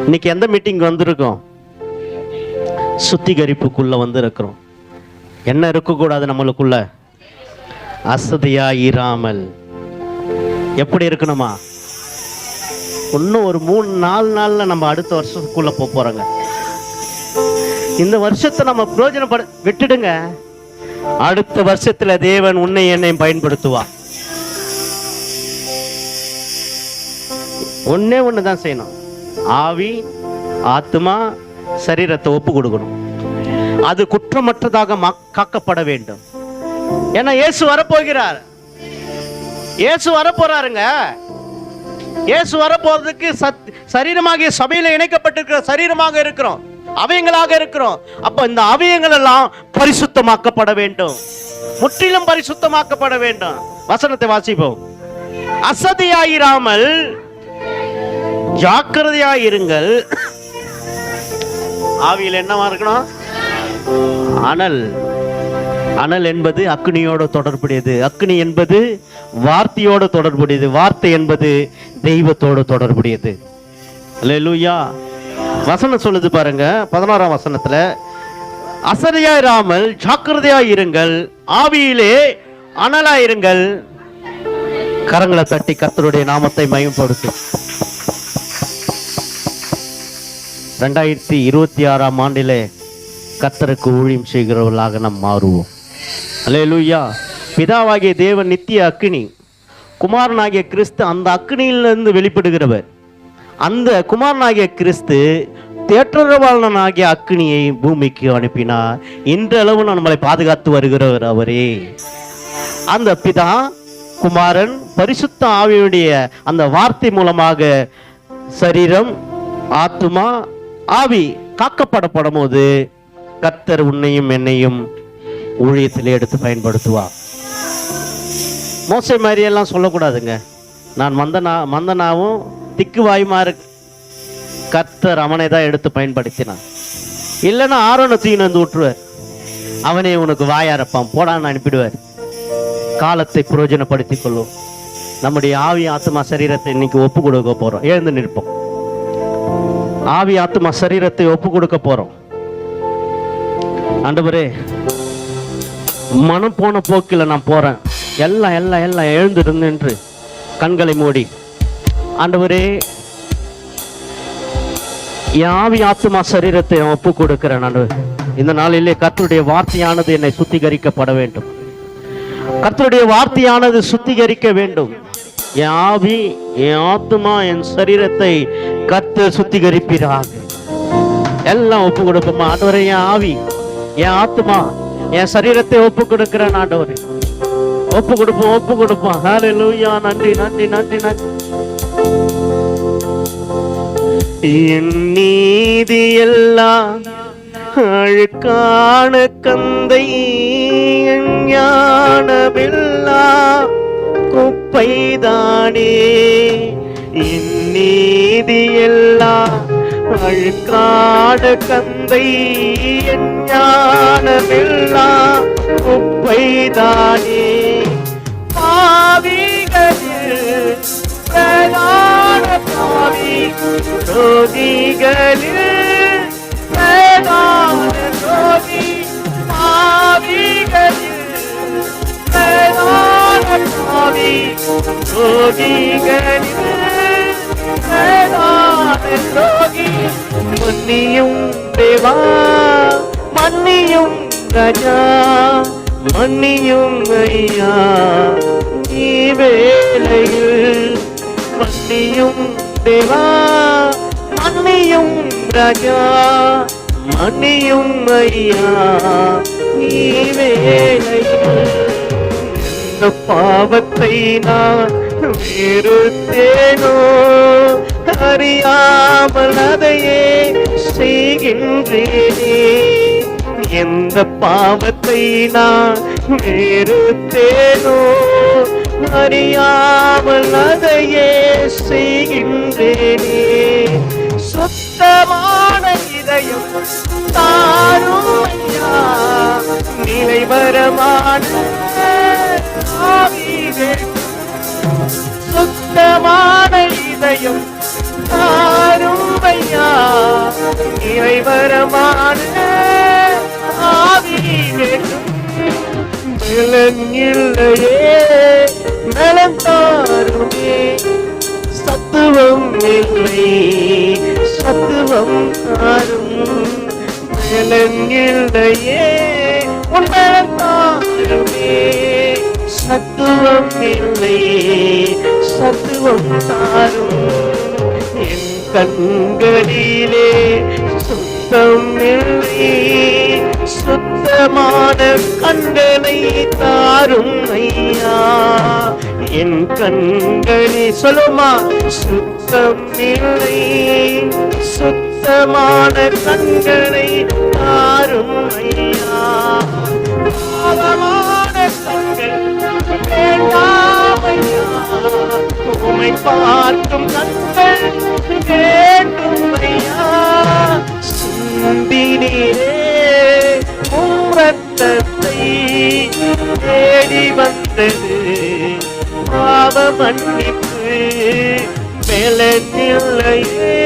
இன்னைக்கு எந்த மீட்டிங் வந்திருக்கோம்? சுத்திகரிப்புக்குள்ள வந்திருக்கிறோம். என்ன இருக்கக்கூடாது நம்மளுக்குள்ள? அசதியா இராமல். எப்படி இருக்கணுமா? இன்னும் ஒரு 3-4 நாள்ல நம்ம அடுத்த வருஷத்துக்குள்ள போறோங்க. இந்த வருஷத்தை நம்ம பிரயோஜனப்பட விட்டுடுங்க. அடுத்த வருஷத்துல தேவன் உன்னை என்னையும் பயன்படுத்துவா. ஒன்னே ஒண்ணுதான் செய்யணும். ஆவி, ஆத்மா, சரீரத்தை ஒப்பு கொடுக்கணும். அது குற்றமற்றதாக காக்கப்பட வேண்டும். ஏன்னா இயேசு வரப்போகிறார். இயேசு வரப்போறாருங்க. இயேசு வரப்போறதுக்கு சரீரமாக சபையில இணைக்கப்பட்டிருக்கிற சரீரமாக இருக்கிறோம், அவயங்களாக இருக்கிறோம். அப்ப இந்த அவயங்கள் எல்லாம் பரிசுத்தமாக்கப்பட வேண்டும், முற்றிலும் பரிசுத்தமாக்கப்பட வேண்டும். வசனத்தை வாசிப்போம். அசதியாயிராமல் ஜாக்கிரதையாயிருங்கள். ஆவியில் என்னவா இருக்கணும்? அனல். அனல் என்பது அக்னியோடு தொடர்புடையது. அக்னி என்பது வார்த்தையோடு தொடர்புடையது. வார்த்தை என்பது தெய்வத்தோடு தொடர்புடையது. அல்லேலூயா. வசனம் சொல்லுது பாருங்க, 11ஆம் வசனத்துல, அசதியாயிராமல் ஜாக்கிரதையாயிருங்கள், ஆவியிலே அனலாயிருங்கள். கரங்களை தட்டி கர்த்தருடைய நாமத்தை மகிமைப்படுத்தும். 2026ஆம் ஆண்டிலே கர்த்தருக்கு ஊழியம் செய்கிறவர்களாக நாம் மாறுவோம். அல்லேலூயா. பிதாவாகிய தேவன் நித்திய அக்கினி, குமாரனாகிய கிறிஸ்து அந்த அக்கினியிலிருந்து வெளிப்படுகிறவர். அந்த குமாரனாகிய கிறிஸ்து தேற்றரவாளனாகிய அக்கினியை பூமிக்கு அனுப்பினார். இன்றளவு நம்மளை பாதுகாத்து வருகிறவர் அவரே. அந்த பிதா, குமாரன், பரிசுத்த ஆவியுடைய அந்த வார்த்தை மூலமாக சரீரம், ஆத்துமா, ஆவி காக்கப்படப்படும் போது கர்த்தர் உன்னையும் என்னையும் ஊழியத்தில் எடுத்து பயன்படுத்துவா. மோசே மாதிரி எல்லாம் சொல்லக்கூடாதுங்க. நான் மந்தனாவும் திக்கு வாயுமா இருக்கு. கர்த்தர் அவனை தான் எடுத்து பயன்படுத்தினான். இல்லைன்னா ஆரோனை தூக்கின்னு வந்து விட்டுருவார். அவனே உனக்கு வாயாரப்பான் போடான்னு அனுப்பிடுவார். காலத்தை பிரயோஜனப்படுத்திக் கொள்ளும். நம்முடைய ஆவி, ஆத்மா, சரீரத்தை இன்னைக்கு ஒப்பு கொடுக்க போறோம். எழுந்து நிற்போம். ஆவி, ஆத்மா, சரீரத்தை ஒப்பு கொடுக்க போறோம். ஆண்டவரே, மனம் போன போக்கில் நான் போறேன். எல்லாம் எழுந்திருந்து கண்களை மூடி, ஆண்டவரே, என் ஆவி ஆத்துமா சரீரத்தை நான் ஒப்பு கொடுக்கிறேன். ஆண்டவர், இந்த நாளிலே கர்த்தருடைய வார்த்தையானது என்னை சுத்திகரிக்கப்பட வேண்டும். கர்த்தருடைய வார்த்தையானது சுத்திகரிக்க வேண்டும். என் ஆவி, என் ஆத்துமா, என் சரீரத்தை கர்த்தர் சுத்திகரிப்பீராக. எல்லாம் ஒப்பு கொடுப்போமா? ஆண்டவரே, என் ஆவி, என் ஆத்துமா, என் சரீரத்தை ஒப்பு கொடுக்கிறேன். ஆண்டவரே, ஒப்பு கொடுப்போம், ஒப்பு கொடுப்போம். ஹல்லேலூயா. நன்றி, நன்றி, நன்றி, நன்றி. என் நீதி எல்லாம் அழுக்கான கந்தை, என் ஞானமெல்லாம் குப்பைதானே. என் நீதி எல்லாம் அழுக்கான கந்தை, என் ஞானமெல்லாம் குப்பைதானே. பாவிகளில் பிரதான பாவி, ரோகிகளில் பிரதான ரோகி, பாவிகளில் பிரதான பாவி, ரோகிகளில் பிரதான ரோகி. மன்னியும் தேவா, மன்னியும் ராஜா, மன்னியும் ஐயா, நீ வேளையில். மன்னியும் தேவா, மன்னியும் ராஜா, மன்னியும் ஐயா, நீ வேளையில். இந்த பாவத்தை நான் வெறுத்தேனோ, அறியாமல் அதையே செய்கின்றேனே. எந்த பாவத்தை நான் வெறுத்தேனோ, அறியாமல் அதையே செய்கின்றேனே. சுத்தமான இதயம் தாரும் ஐயா, நிலைவரமான ஆவியே. சுத்தமான இதயம் தாரும் ஐயா, நிலைவரமான ஆவியே. பலன் இல்லையே, நலம் தாருமே. சத்துவம் இல்லை, சத்துவம் தாரும். பலன் இல்லையே, உன் பலன் தாருமே. சத்துவம் இல்லை, சத்துவம் தாரும். என் கண்களிலே சுத்தம் இல்லை, சுத்தமான கண்களை தாரும் ஐயா. என் கண்களே, சொல்லுமா, சுத்தம் இல்லை, சுத்தமான கண்களை தாரும் ஐயா. பாவமான கண்கள் வேண்டாம் ஐயா, உம்மை பார்க்கும் கண்கள் வேண்டும் ஐயா. சிந்தினீரே உம் ரத்தத்தை, தேடி வந்தது பாவ மன்னிப்பு. பலனில்லையே,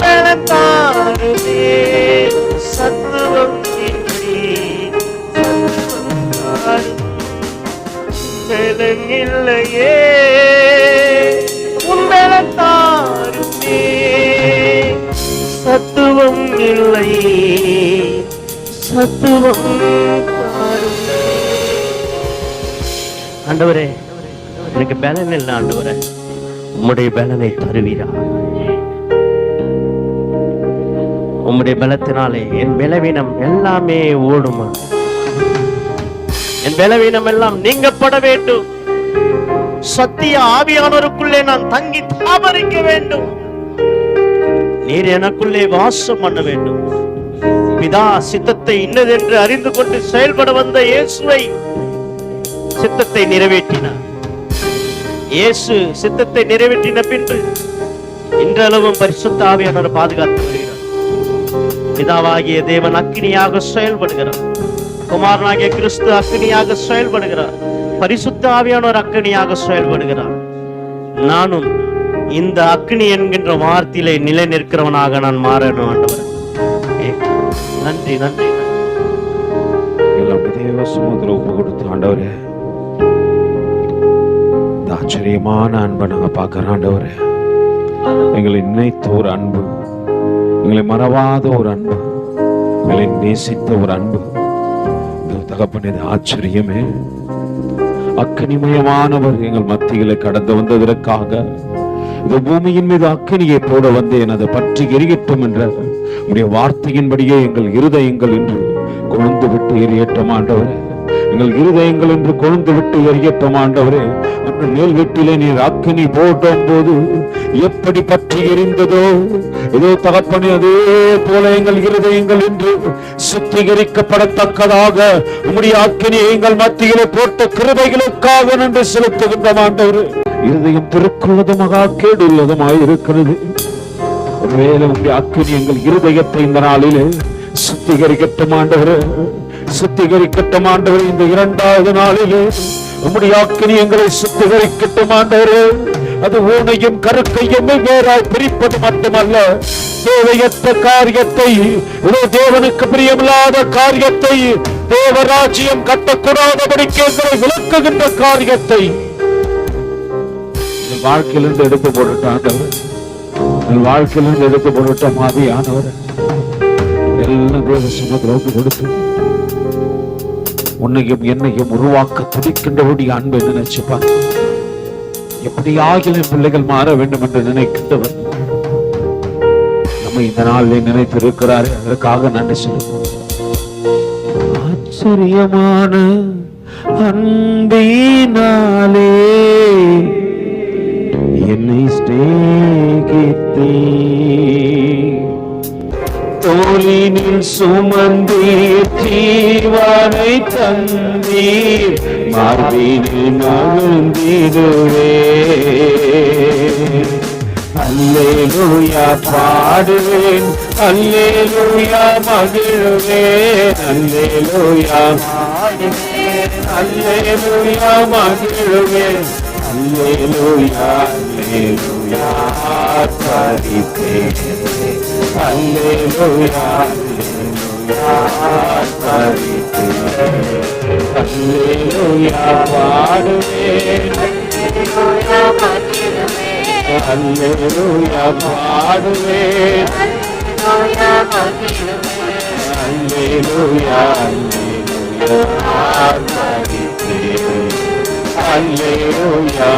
பலன் தாருமே. சத்துவம் இல்லை, சத்துவம் தாரும். பலனில்லையே, உன் பலன் தாருமே. சத்துவம் இல்லை, சத்துவம் தாருமே. ஆண்டவரே, எனக்கு பலன் இல்லை. ஆண்டவரே, உம்முடைய பலனை தருவீரா? உம்முடைய பலத்தினாலே என் பலவீனம் எல்லாமே ஓடுமா? என் பலவீனம் எல்லாம் நீங்கப்பட வேண்டும். சத்திய ஆவியானவருக்குள்ளே நான் தங்கி தாபரிக்க வேண்டும். நீர் எனக்குள்ளே வாசம் பண்ண வேண்டும். பிதா சித்தத்தை இன்னதென்று அறிந்து கொண்டு செயல்பட வந்த இயேசுவை சித்தத்தை நிறைவேற்றினார். இயேசு சித்தத்தை நிறைவேற்றின பின்பு இன்றளவும் பரிசுத்த ஆவியானவர் பாதுகாத்து வருகிறார். பிதாவாகிய தேவன் அக்கினியாக செயல்படுகிறார். குமாரனாகிய கிறிஸ்து அக்கினியாக செயல்படுகிறார். பரிசுத்த ஆவியானவர் அக்கினியாக செயல்படுகிறார். நானும் இந்த அக்கினி என்கின்ற வார்த்தையிலே நிலை நிற்கிறவனாக நான் மாறணும். ஆண்டவர், நன்றி, நன்றி. எல்லாம் தேவ சமுத்திரம் ஒப்பு கொடுத்து, ஆண்டவரே, ஆச்சரிய பிரியமான அன்பை நாங்கள் பார்க்குறோம் ஆண்டவரே. எங்களை நினைத்த ஒரு அன்பு, எங்களை மறவாத ஒரு அன்பு, எங்களை நேசித்த ஒரு அன்பு. தகப்பனே, ஆச்சரியமே. அக்கனிமயமானவர் எங்கள் மத்தியில கடந்து வந்ததற்காக இந்த பூமியின் மீது அக்கனியை போட வந்தேன், அதை பற்றி எரியட்டும் என்ற உடைய வார்த்தையின்படியே எங்கள் இருதயங்கள் என்று கொழுந்து விட்டு எரியட்டும் ஆண்டவரே. எங்கள் இருதயங்கள் என்று கொழுந்து விட்டு எரியட்டும் ஆண்டவரே. அந்த மேல் வீட்டிலே நீர் அக்கினி போட்டும் போது எப்படி பற்றி எரிந்ததோ, இதோ தகப்பனே, அதே போல எங்கள் இருதயங்கள் என்று சுத்திகரிக்கப்படத்தக்கதாக உம்முடைய அக்கினி எங்கள் மத்தியிலே போட்ட கிருபைகளுக்காக நன்றி செலுத்துகின்ற ஆண்டவரே. இருதயம் திருக்குள்ளதுமாக கேடுள்ளதுமாய் இருக்கிறது. ஒருவேளை உங்களுடைய அக்கினி எங்கள் இருதயத்தை இந்த நாளிலே சுத்திகரிக்கட்டும் ஆண்டவரே, சுத்திகரிக்கட்டும் ஆண்டவரே. இந்த இரண்டாவது நாளிலே உம்முடைய அக்கினி எங்களை சுத்திகரிக்கட்டும் ஆண்டவரே. அது ஊனையும் கருக்கையும் வேறாய் பிரிப்பது மட்டுமல்ல, தேவையற்ற காரியத்தை, தேவனுக்கு பிரியமில்லாத காரியத்தை, தேவராஜ்யம் கட்டக்கூடாதபடிக்கு எங்களை விளக்குகின்ற காரியத்தை வாழ்க்கையிலிருந்து எடுத்து போட்டுட்டாண்டவர், வாழ்க்கையிலிருந்து எடுத்து போட்டுட்ட மாதிரியானவர் எல்லாம் தேவ சமூகத்தில் கொடுத்து உன்னையும் என்னையும் உருவாக்க துடிக்கின்றவருடைய அன்பை நினைச்சுப்பார். எப்படி ஆகிலும் பிள்ளைகள் மாற வேண்டும் என்று நினைக்கின்றவர் நம்ம இந்த நாளில் நினைத்திருக்கிறார். அதற்காக நன்றி சொல்லுவோம். ஆச்சரியமான அன்பினாலே என்னை ஸ்நேகித்தே, தோளினில் சுமந்தீர், ஜீவனை தந்தீர், மார்பினில் மகிழ்ந்திடுவே. அல்லேலூயா பாடுவேன், அல்லேலூயா மகிழ்வேன், அல்லேலூயா பாடுவேன், அல்லேலூயா மகிழ்வேன், அல்லேலூயா அல்லேலூயா ஆராதிப்பேன், அல்லேலூயா அல்லேலூயா ஆராதிப்பேன், அல்லேலூயா பாடுவேன், அல்லேலூயா பாடுவேன், அல்லேலூயா அல்லேலூயா ஆராதிப்பேன், அல்லேலூயா.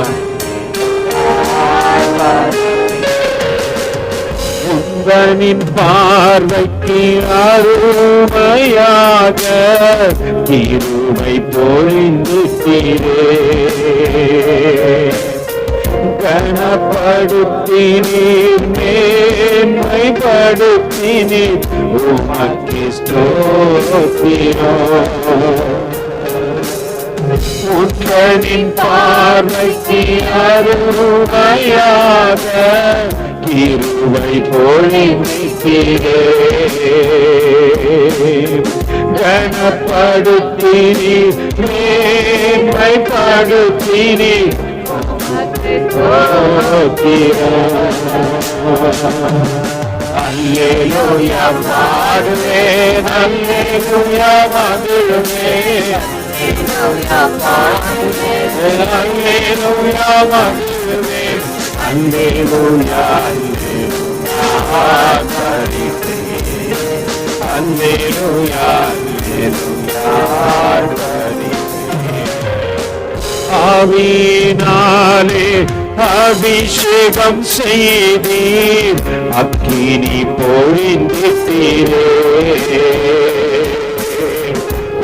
உந்தனின் பார்வைக்கு அருமையாக கிருபை பொழிந்திட்டீரே, கனப்படுத்தினீர், மேன்மைப்படுத்தினீர், உமக்கு ஸ்தோத்திரம். உந்தனின் பார்வைக்கு அருமையாக கிருபை பொழிந்திட்டீரே, கனப்படுத்தினீர், மேன்மைப்படுத்தினீர், அல்லேலூயா பாடுவேன், அல்லேலூயா மகிழ்வேன், அல்லேலூயா பாடுவேன், அல்லேலூயா மகிழ்வேன், அல்லேலூயா அல்லேலூயா ஆராதிப்பேன், அல்லேலூயா அல்லேலூயா ஆராதிப்பேன். ஆவியினாலே அபிஷேகம் செய்தீர், அக்கினி பொழிந்திட்டீரே,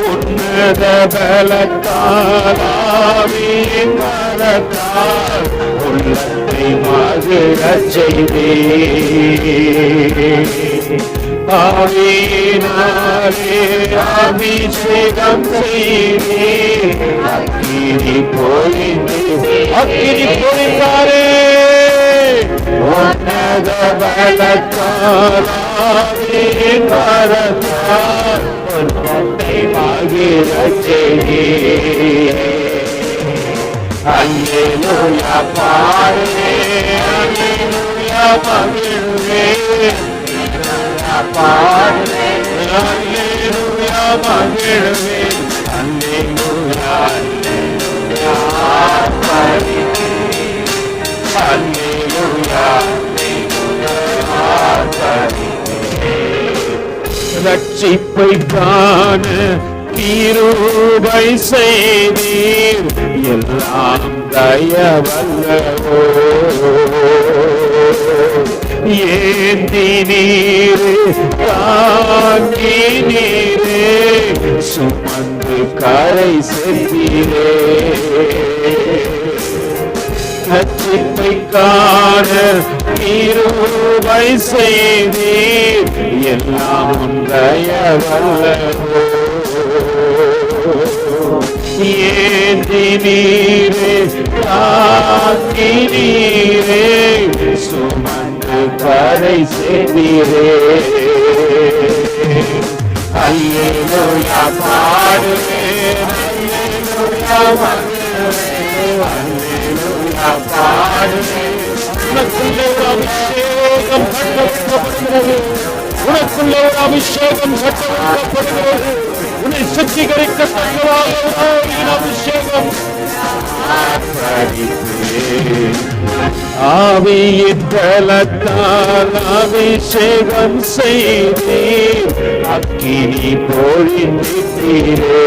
உன்னத பலத்தால் ஆவியின் பலத்தால் உள்ளத்தை மகிழச் செய்தீர். ஆவியினாலே அபிஷேகம் செய்தீர், அக்கினி பொழிந்தீர், அக்கினி பொழிந்தாரே, உன்னத பலத்தால் ஆவியின் பலத்தால் உள்ளத்தை மகிழச் செய்தீர். அல்லேலூயா பாடுவேன், அல்லேலூயா மகிழ்வேன், பாடுவேன், அல்லேலூயா மகிழ்வேன், அல்லேலூயா அல்லேலூயா ஆராதிப்பேன், ரட்சிப்பை காண கிருபை செய்தீர், எல்லாம் தயவல்லவோ. ஏந்தி நீரே தாங்கி நீரே, சுமந்து கரை சேர்த்தீரே. ரட்சிப்பை காண கிருபை செய்தீர், எல்லாம் தயவல்லவோ. ஏந்தி நீரே தாங்கி நீரே, சுமந்து கரை சேர்த்தீரே. அல்லேலூயா பாடுவேன், அல்லேலூயா பாடுவேன், அல்லேலூயா பாடுவேன். உனக்குள்ளே ஒரு அபிஷேகம் கட்டப்படுகிறது, உனக்குள்ளே ஒரு அபிஷேகம் கட்டப்படுகிறது. உன்னை சுத்திகரிக்கத்தக்கதாக அபிஷேகம். ஆவியின் பலத்தால் அபிஷேகம் செய்தீர், அக்கினி பொழிந்தீரே.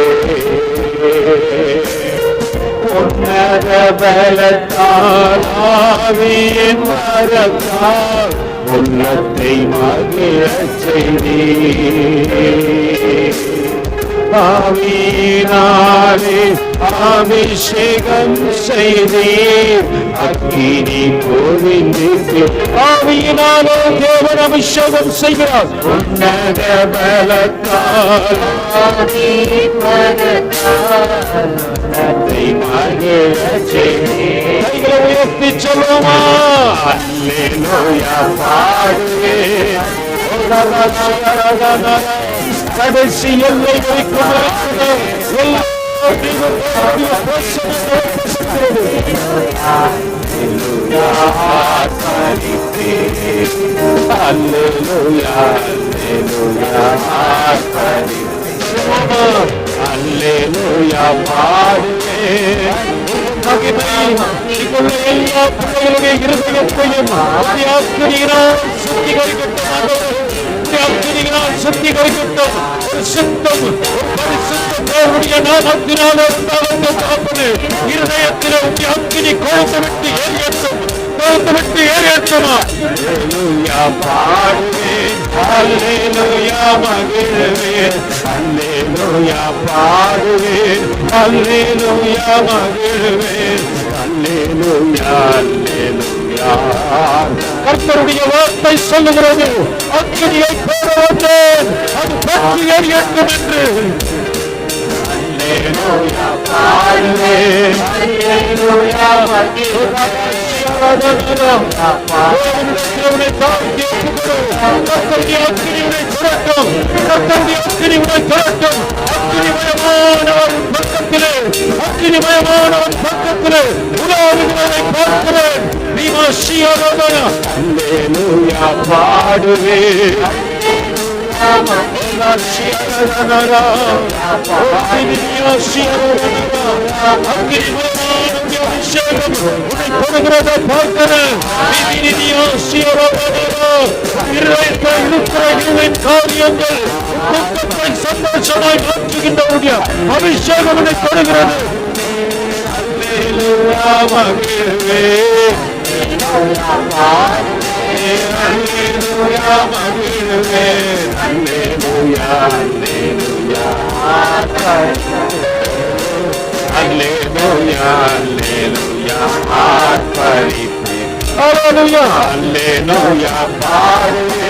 உன்னத பலத்தால் ஆவியின் வரத்தால் உள்ளத்தை மகிழச் செய்தீர். ஆவியினாலே அபிஷேகம் செய்தீர், அக்கினி பொழிந்தீர். ஆவியினாலே தேவன் அபிஷேகம் செய்கிறார். உன்னத பலத்தால் உள்ளத்தை மகிழச் செய்தீர். கைகளை உயர்த்தி சொல்லுமா, அல்லேலூயா பாடுவேன். கடைசி எல்லை அல்லேலூயா பாடுவேன். எல்லா பிள்ளைகளுடைய இருதயத்தையும் சுத்திகரிக்கட்டும், சுத்திகரிக்கட்டும். சுத்தம் தேவனுடைய நாமத்தினாலே இருதயத்திலே அக்கினி கொழுந்து விட்டு ஏறியட்டும், கொழுந்து விட்டு ஏறியட்டுமா. அல்லேலூயா பாடுவேன், அல்லேலூயா மகிழ்வேன், அல்லேலூயா பாடுவேன், அல்லேலூயா மகிழ்வேன், அல்லேலூயா அல்லேலூயா. கர்த்தருடைய வார்த்தை சொல்லுகிறது, அக்கினியை போட வந்தேன், அது பற்றி எரியட்டும் என்று. அல்லேலூயா பாடுவேன், அல்லேலூயா மகிழ்வேன். அக்கினிமயமானவன் பக்கத்திலே உலாவுகிறதை பார்க்கிறேன். அல்லேலூயா பாடுவேன், காரியங்கள் சந்தோஷமாய் மாற்றுகின்றவருடைய அபிஷேகம் என்னை தொடுகிறது. அல்லேலூயா மகிழ்வேன், அல்லேலூயா மகிழ்வேன், அல்லேலூயா அல்லேலூயா அல்லேலூயா அல்லேலூயா ஆர்ப்பரிப்பேன். அல்லேலூயா அல்லேலூயா பாடுவேன்.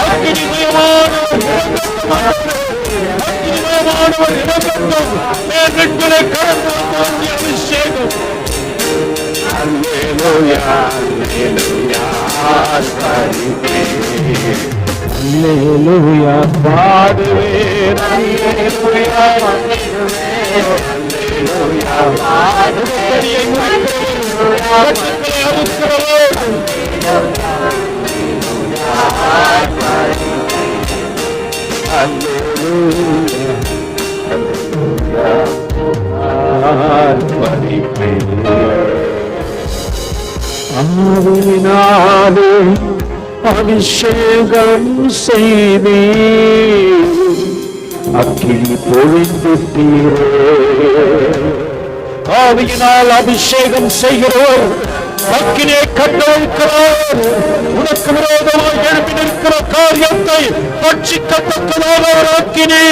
அக்கினிமயமானவர் இடங்கட்டும், மேற்களை கடந்து வந்த அபிஷேகம். அல்லேலூயா அல்லேலூயா ஆர்ப்பரிப்பேன். அல்லேலூயா பாடுவேன், அல்லேலூயா மகிழ்வேன், அல்லேலூயா பாடுவேன். ஆவியினாலே அபிஷேகம் செய்தே அக்கினி பொழிந்துட்டீரே. ஆவியினால் அபிஷேகம் செய்கிறவர் அக்கினியை கட்டவிழ்க்கிறார். உனக்கு விரோதமாக எழுப்பி நிற்கிற காரியத்தை பட்சிக்கத்தக்கதாக ஒரு அக்கினி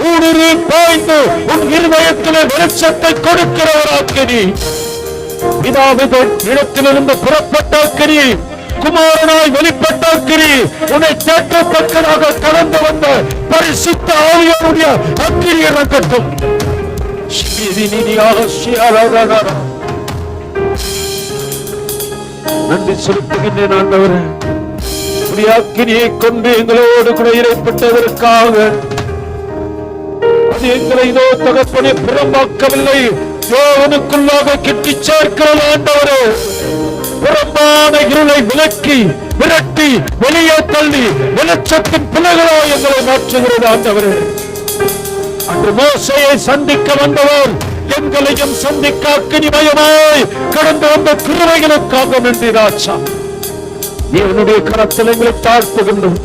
ஊடுருவி பாய்ந்து உன் இருதயத்திலே வெளிச்சத்தை கொடுக்கிற ஒரு அக்கினி. பிதாவின் இடத்திலிருந்து புறப்பட்ட அக்கினி, குமாரனாய் வெளிப்பட்ட அக்கினி, உன்னை தேற்றத்தக்கதாக கடந்து வந்த பரிசுத்த ஆவியாருடைய அக்கினி இறங்கட்டும். நன்றி செலுத்துகின்றேன் ஆண்டவரே, உடைய அக்கினியை கொண்டு எங்களோடு கூட இறைப்பட்டதற்காக. அது எங்களை இதோ தகப்பனை புறம்பாக்கவில்லை, தேவனுக்குள்ளாக கெட்டி சேர்க்கிறது ஆண்டவரே. புறம்பான இருளை விலக்கி விரட்டி வெளியே தள்ளி வெளிச்சத்தின் பிள்ளைகளாய் எங்களை மாற்றுகிறது ஆண்டவரே. அன்று மோசேயை சந்திக்க வந்தவர் எங்களையும் சந்திக்க அக்கினிமயமாய் கடந்து வந்த கிருபைகளுக்காக நன்றி ராஜா. தேவனுடைய கரத்தில் எங்களை தாழ்த்துகின்றோம்.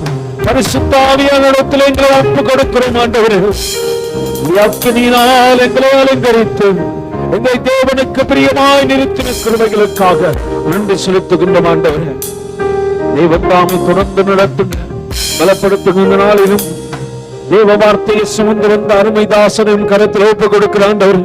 பரிசுத்த ஆவியானவரிடத்தில் எங்களை ஒப்பு கொடுக்கிறோம் ஆண்டவரே. அக்கினியினால் எங்களை அலங்கரித்து எங்களை தேவனுக்கு பிரியமாய் நிறுத்தின கிருபைகளுக்காக நன்றி செலுத்துகின்றோம் ஆண்டவரே. தேவன் தாமே தொடர்ந்து நடத்துங்க, பலப்படுத்துகின்ற நாளிலும் தேவ வார்த்தையை சுமந்து வந்த அருமை தாசனும் கருத்தில் ஒப்பு கொடுக்கிறாண்டவர்.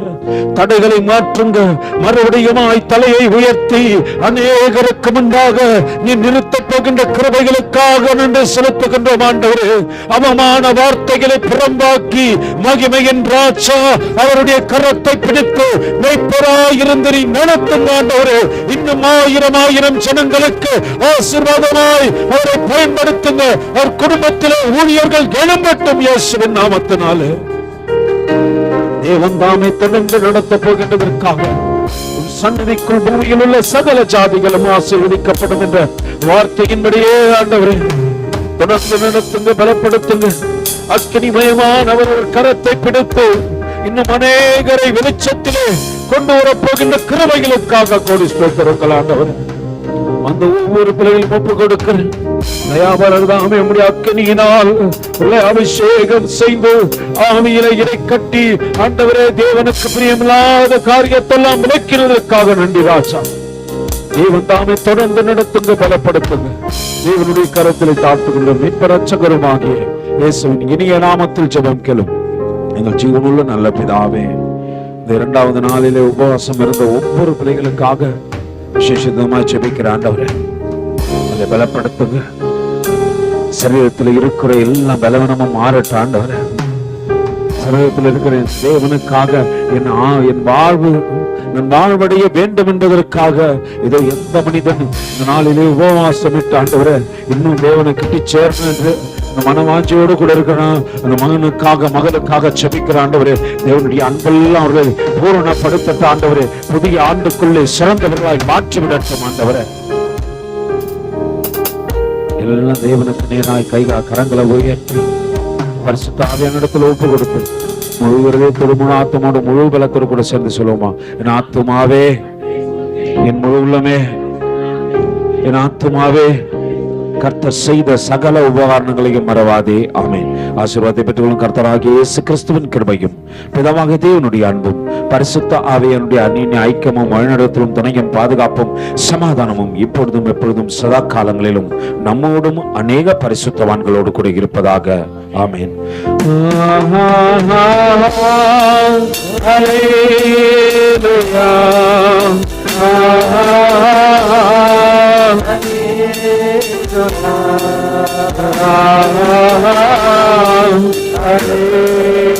தடைகளை மாற்றுங்க, மறுபடியுமாய் தலையை உயர்த்தி அநேகருக்கு முன்பாக நீ நிறுத்தப் போகின்ற கிருபைகளுக்காக நன்றி செலுத்துகின்றோம் ஆண்டவரே. அவமான வார்த்தைகளை புறம்பாக்கி மகிமையின் ராஜா அவருடைய கரத்தை பிடித்து மெய்ப்பராயிருந்து நீ நடத்தும் ஆண்டவரே. இன்னும் ஆயிரம் ஜனங்களுக்கு ஆசீர்வாதமாய் அவரை பயன்படுத்துங்க. அவர் குடும்பத்திலே ஊழியர்கள் எழும்பட்டும் இயேசுவின் நாமத்தினாலே. தேவன் தாமே தொடர்ந்து நடத்த போகின்றதற்காக சன்னதிக்குள் பூமியில் உள்ள சகல ஜாதிகளும் ஆசீர்வதிக்கப்படும் என்ற வார்த்தையின்படியே ஆண்டவரே தொடர்ந்து நடத்துங்க, பலப்படுத்துங்க. அக்கினிமயமான அவர்கள் கரத்தை பிடித்து இன்னும் அநேகரை வெளிச்சத்திலே கொண்டு வரப்போகின்ற கிருபைகளுக்காக கோடி ஸ்தோத்திரங்கள் ஆண்டவரே. அந்த ஒவ்வொரு பிள்ளைகளும் ஒப்பு கொடுக்கிறேன். தயாபரதாமே உம்முடைய அக்கினியினால் அபிஷேகம் செய்து ஆவியிலே இறை கட்டி ஆண்டவரே தேவனுக்கு பிரியமில்லாத காரியத்தெல்லாம் விலக்கினதற்காக நன்றி ராஜா. தேவன் தாமே தொடர்ந்து நடத்துங்க, பலப்படுத்துங்க. தேவனுடைய கரத்தில் தாழ்த்துகின்ற மீட்பரட்சகருமாகிய இயேசுவின் இனிய நாமத்தில் ஜெபம் கேளும் எங்கள் ஜீவனுள்ள நல்ல பிதாவே. இந்த இரண்டாவது நாளிலே உபவாசம் இருந்த ஒவ்வொரு பிள்ளைகளுக்காக விசேஷமாய் ஜெபிக்கிற ஆண்டவரே அதை பலப்படுத்துங்க. சரீரத்தில் இருக்கிற எல்லா பலவீனமும் மாறட்ட ஆண்டவரே. சரீரத்தில் இருக்கிற தேவனுக்காக என் வாழ்வடைய வேண்டும் என்பதற்காக இதை எந்த மனிதன் இந்த நாளிலே உபவாசம் விட்டு ஆண்டவரே இன்னும் தேவனை கிட்டி சேரணும் என்று மனவாஞ்சியோடு கூட இருக்கணும். அந்த மகனுக்காக மகளுக்காக செபிக்கிற ஆண்டவரே தேவனுடைய அன்பெல்லாம் அவர்களை பூரணப்படுத்த ஆண்டவரே புதிய ஆண்டுக்குள்ளே சிறந்தவர்களாய் மாற்றி விடட்டும் ஆண்டவரே. எல்லாம் தேவனுக்கு நேராய் கரங்களை உயர்த்தி பரிசுத்த ஆவியானவரிடத்தில் ஒப்பு கொடுத்து முழு விரதத்தோடு முழு ஆத்மாவோடு முழு பலத்தோடு கூட சேர்ந்து சொல்லுவோமா. என் ஆத்துமாவே, என் முழு உள்ளமே, என் ஆத்துமாவே கர்த்தர் செய்த சகல உபகாரணங்களையும் மறவாதே. ஆமென். ஆசீர்வாதத்தை பெற்றுக்கொள்ளும் கர்த்தராகிய இயேசு கிறிஸ்துவின் கிருபையும் பிதாவாகிய தேவனுடைய அன்பும் பரிசுத்த ஆவியானுடைய அந்நிய ஐக்கியமும் வழிநடத்தலும் துணையும் பாதுகாப்பும் சமாதானமும் இப்பொழுதும் எப்பொழுதும் சதா காலங்களிலும் நம்மோடும் அநேக பரிசுத்தவான்களோடு கூட இருப்பதாக. ஆமென். Hallelujah.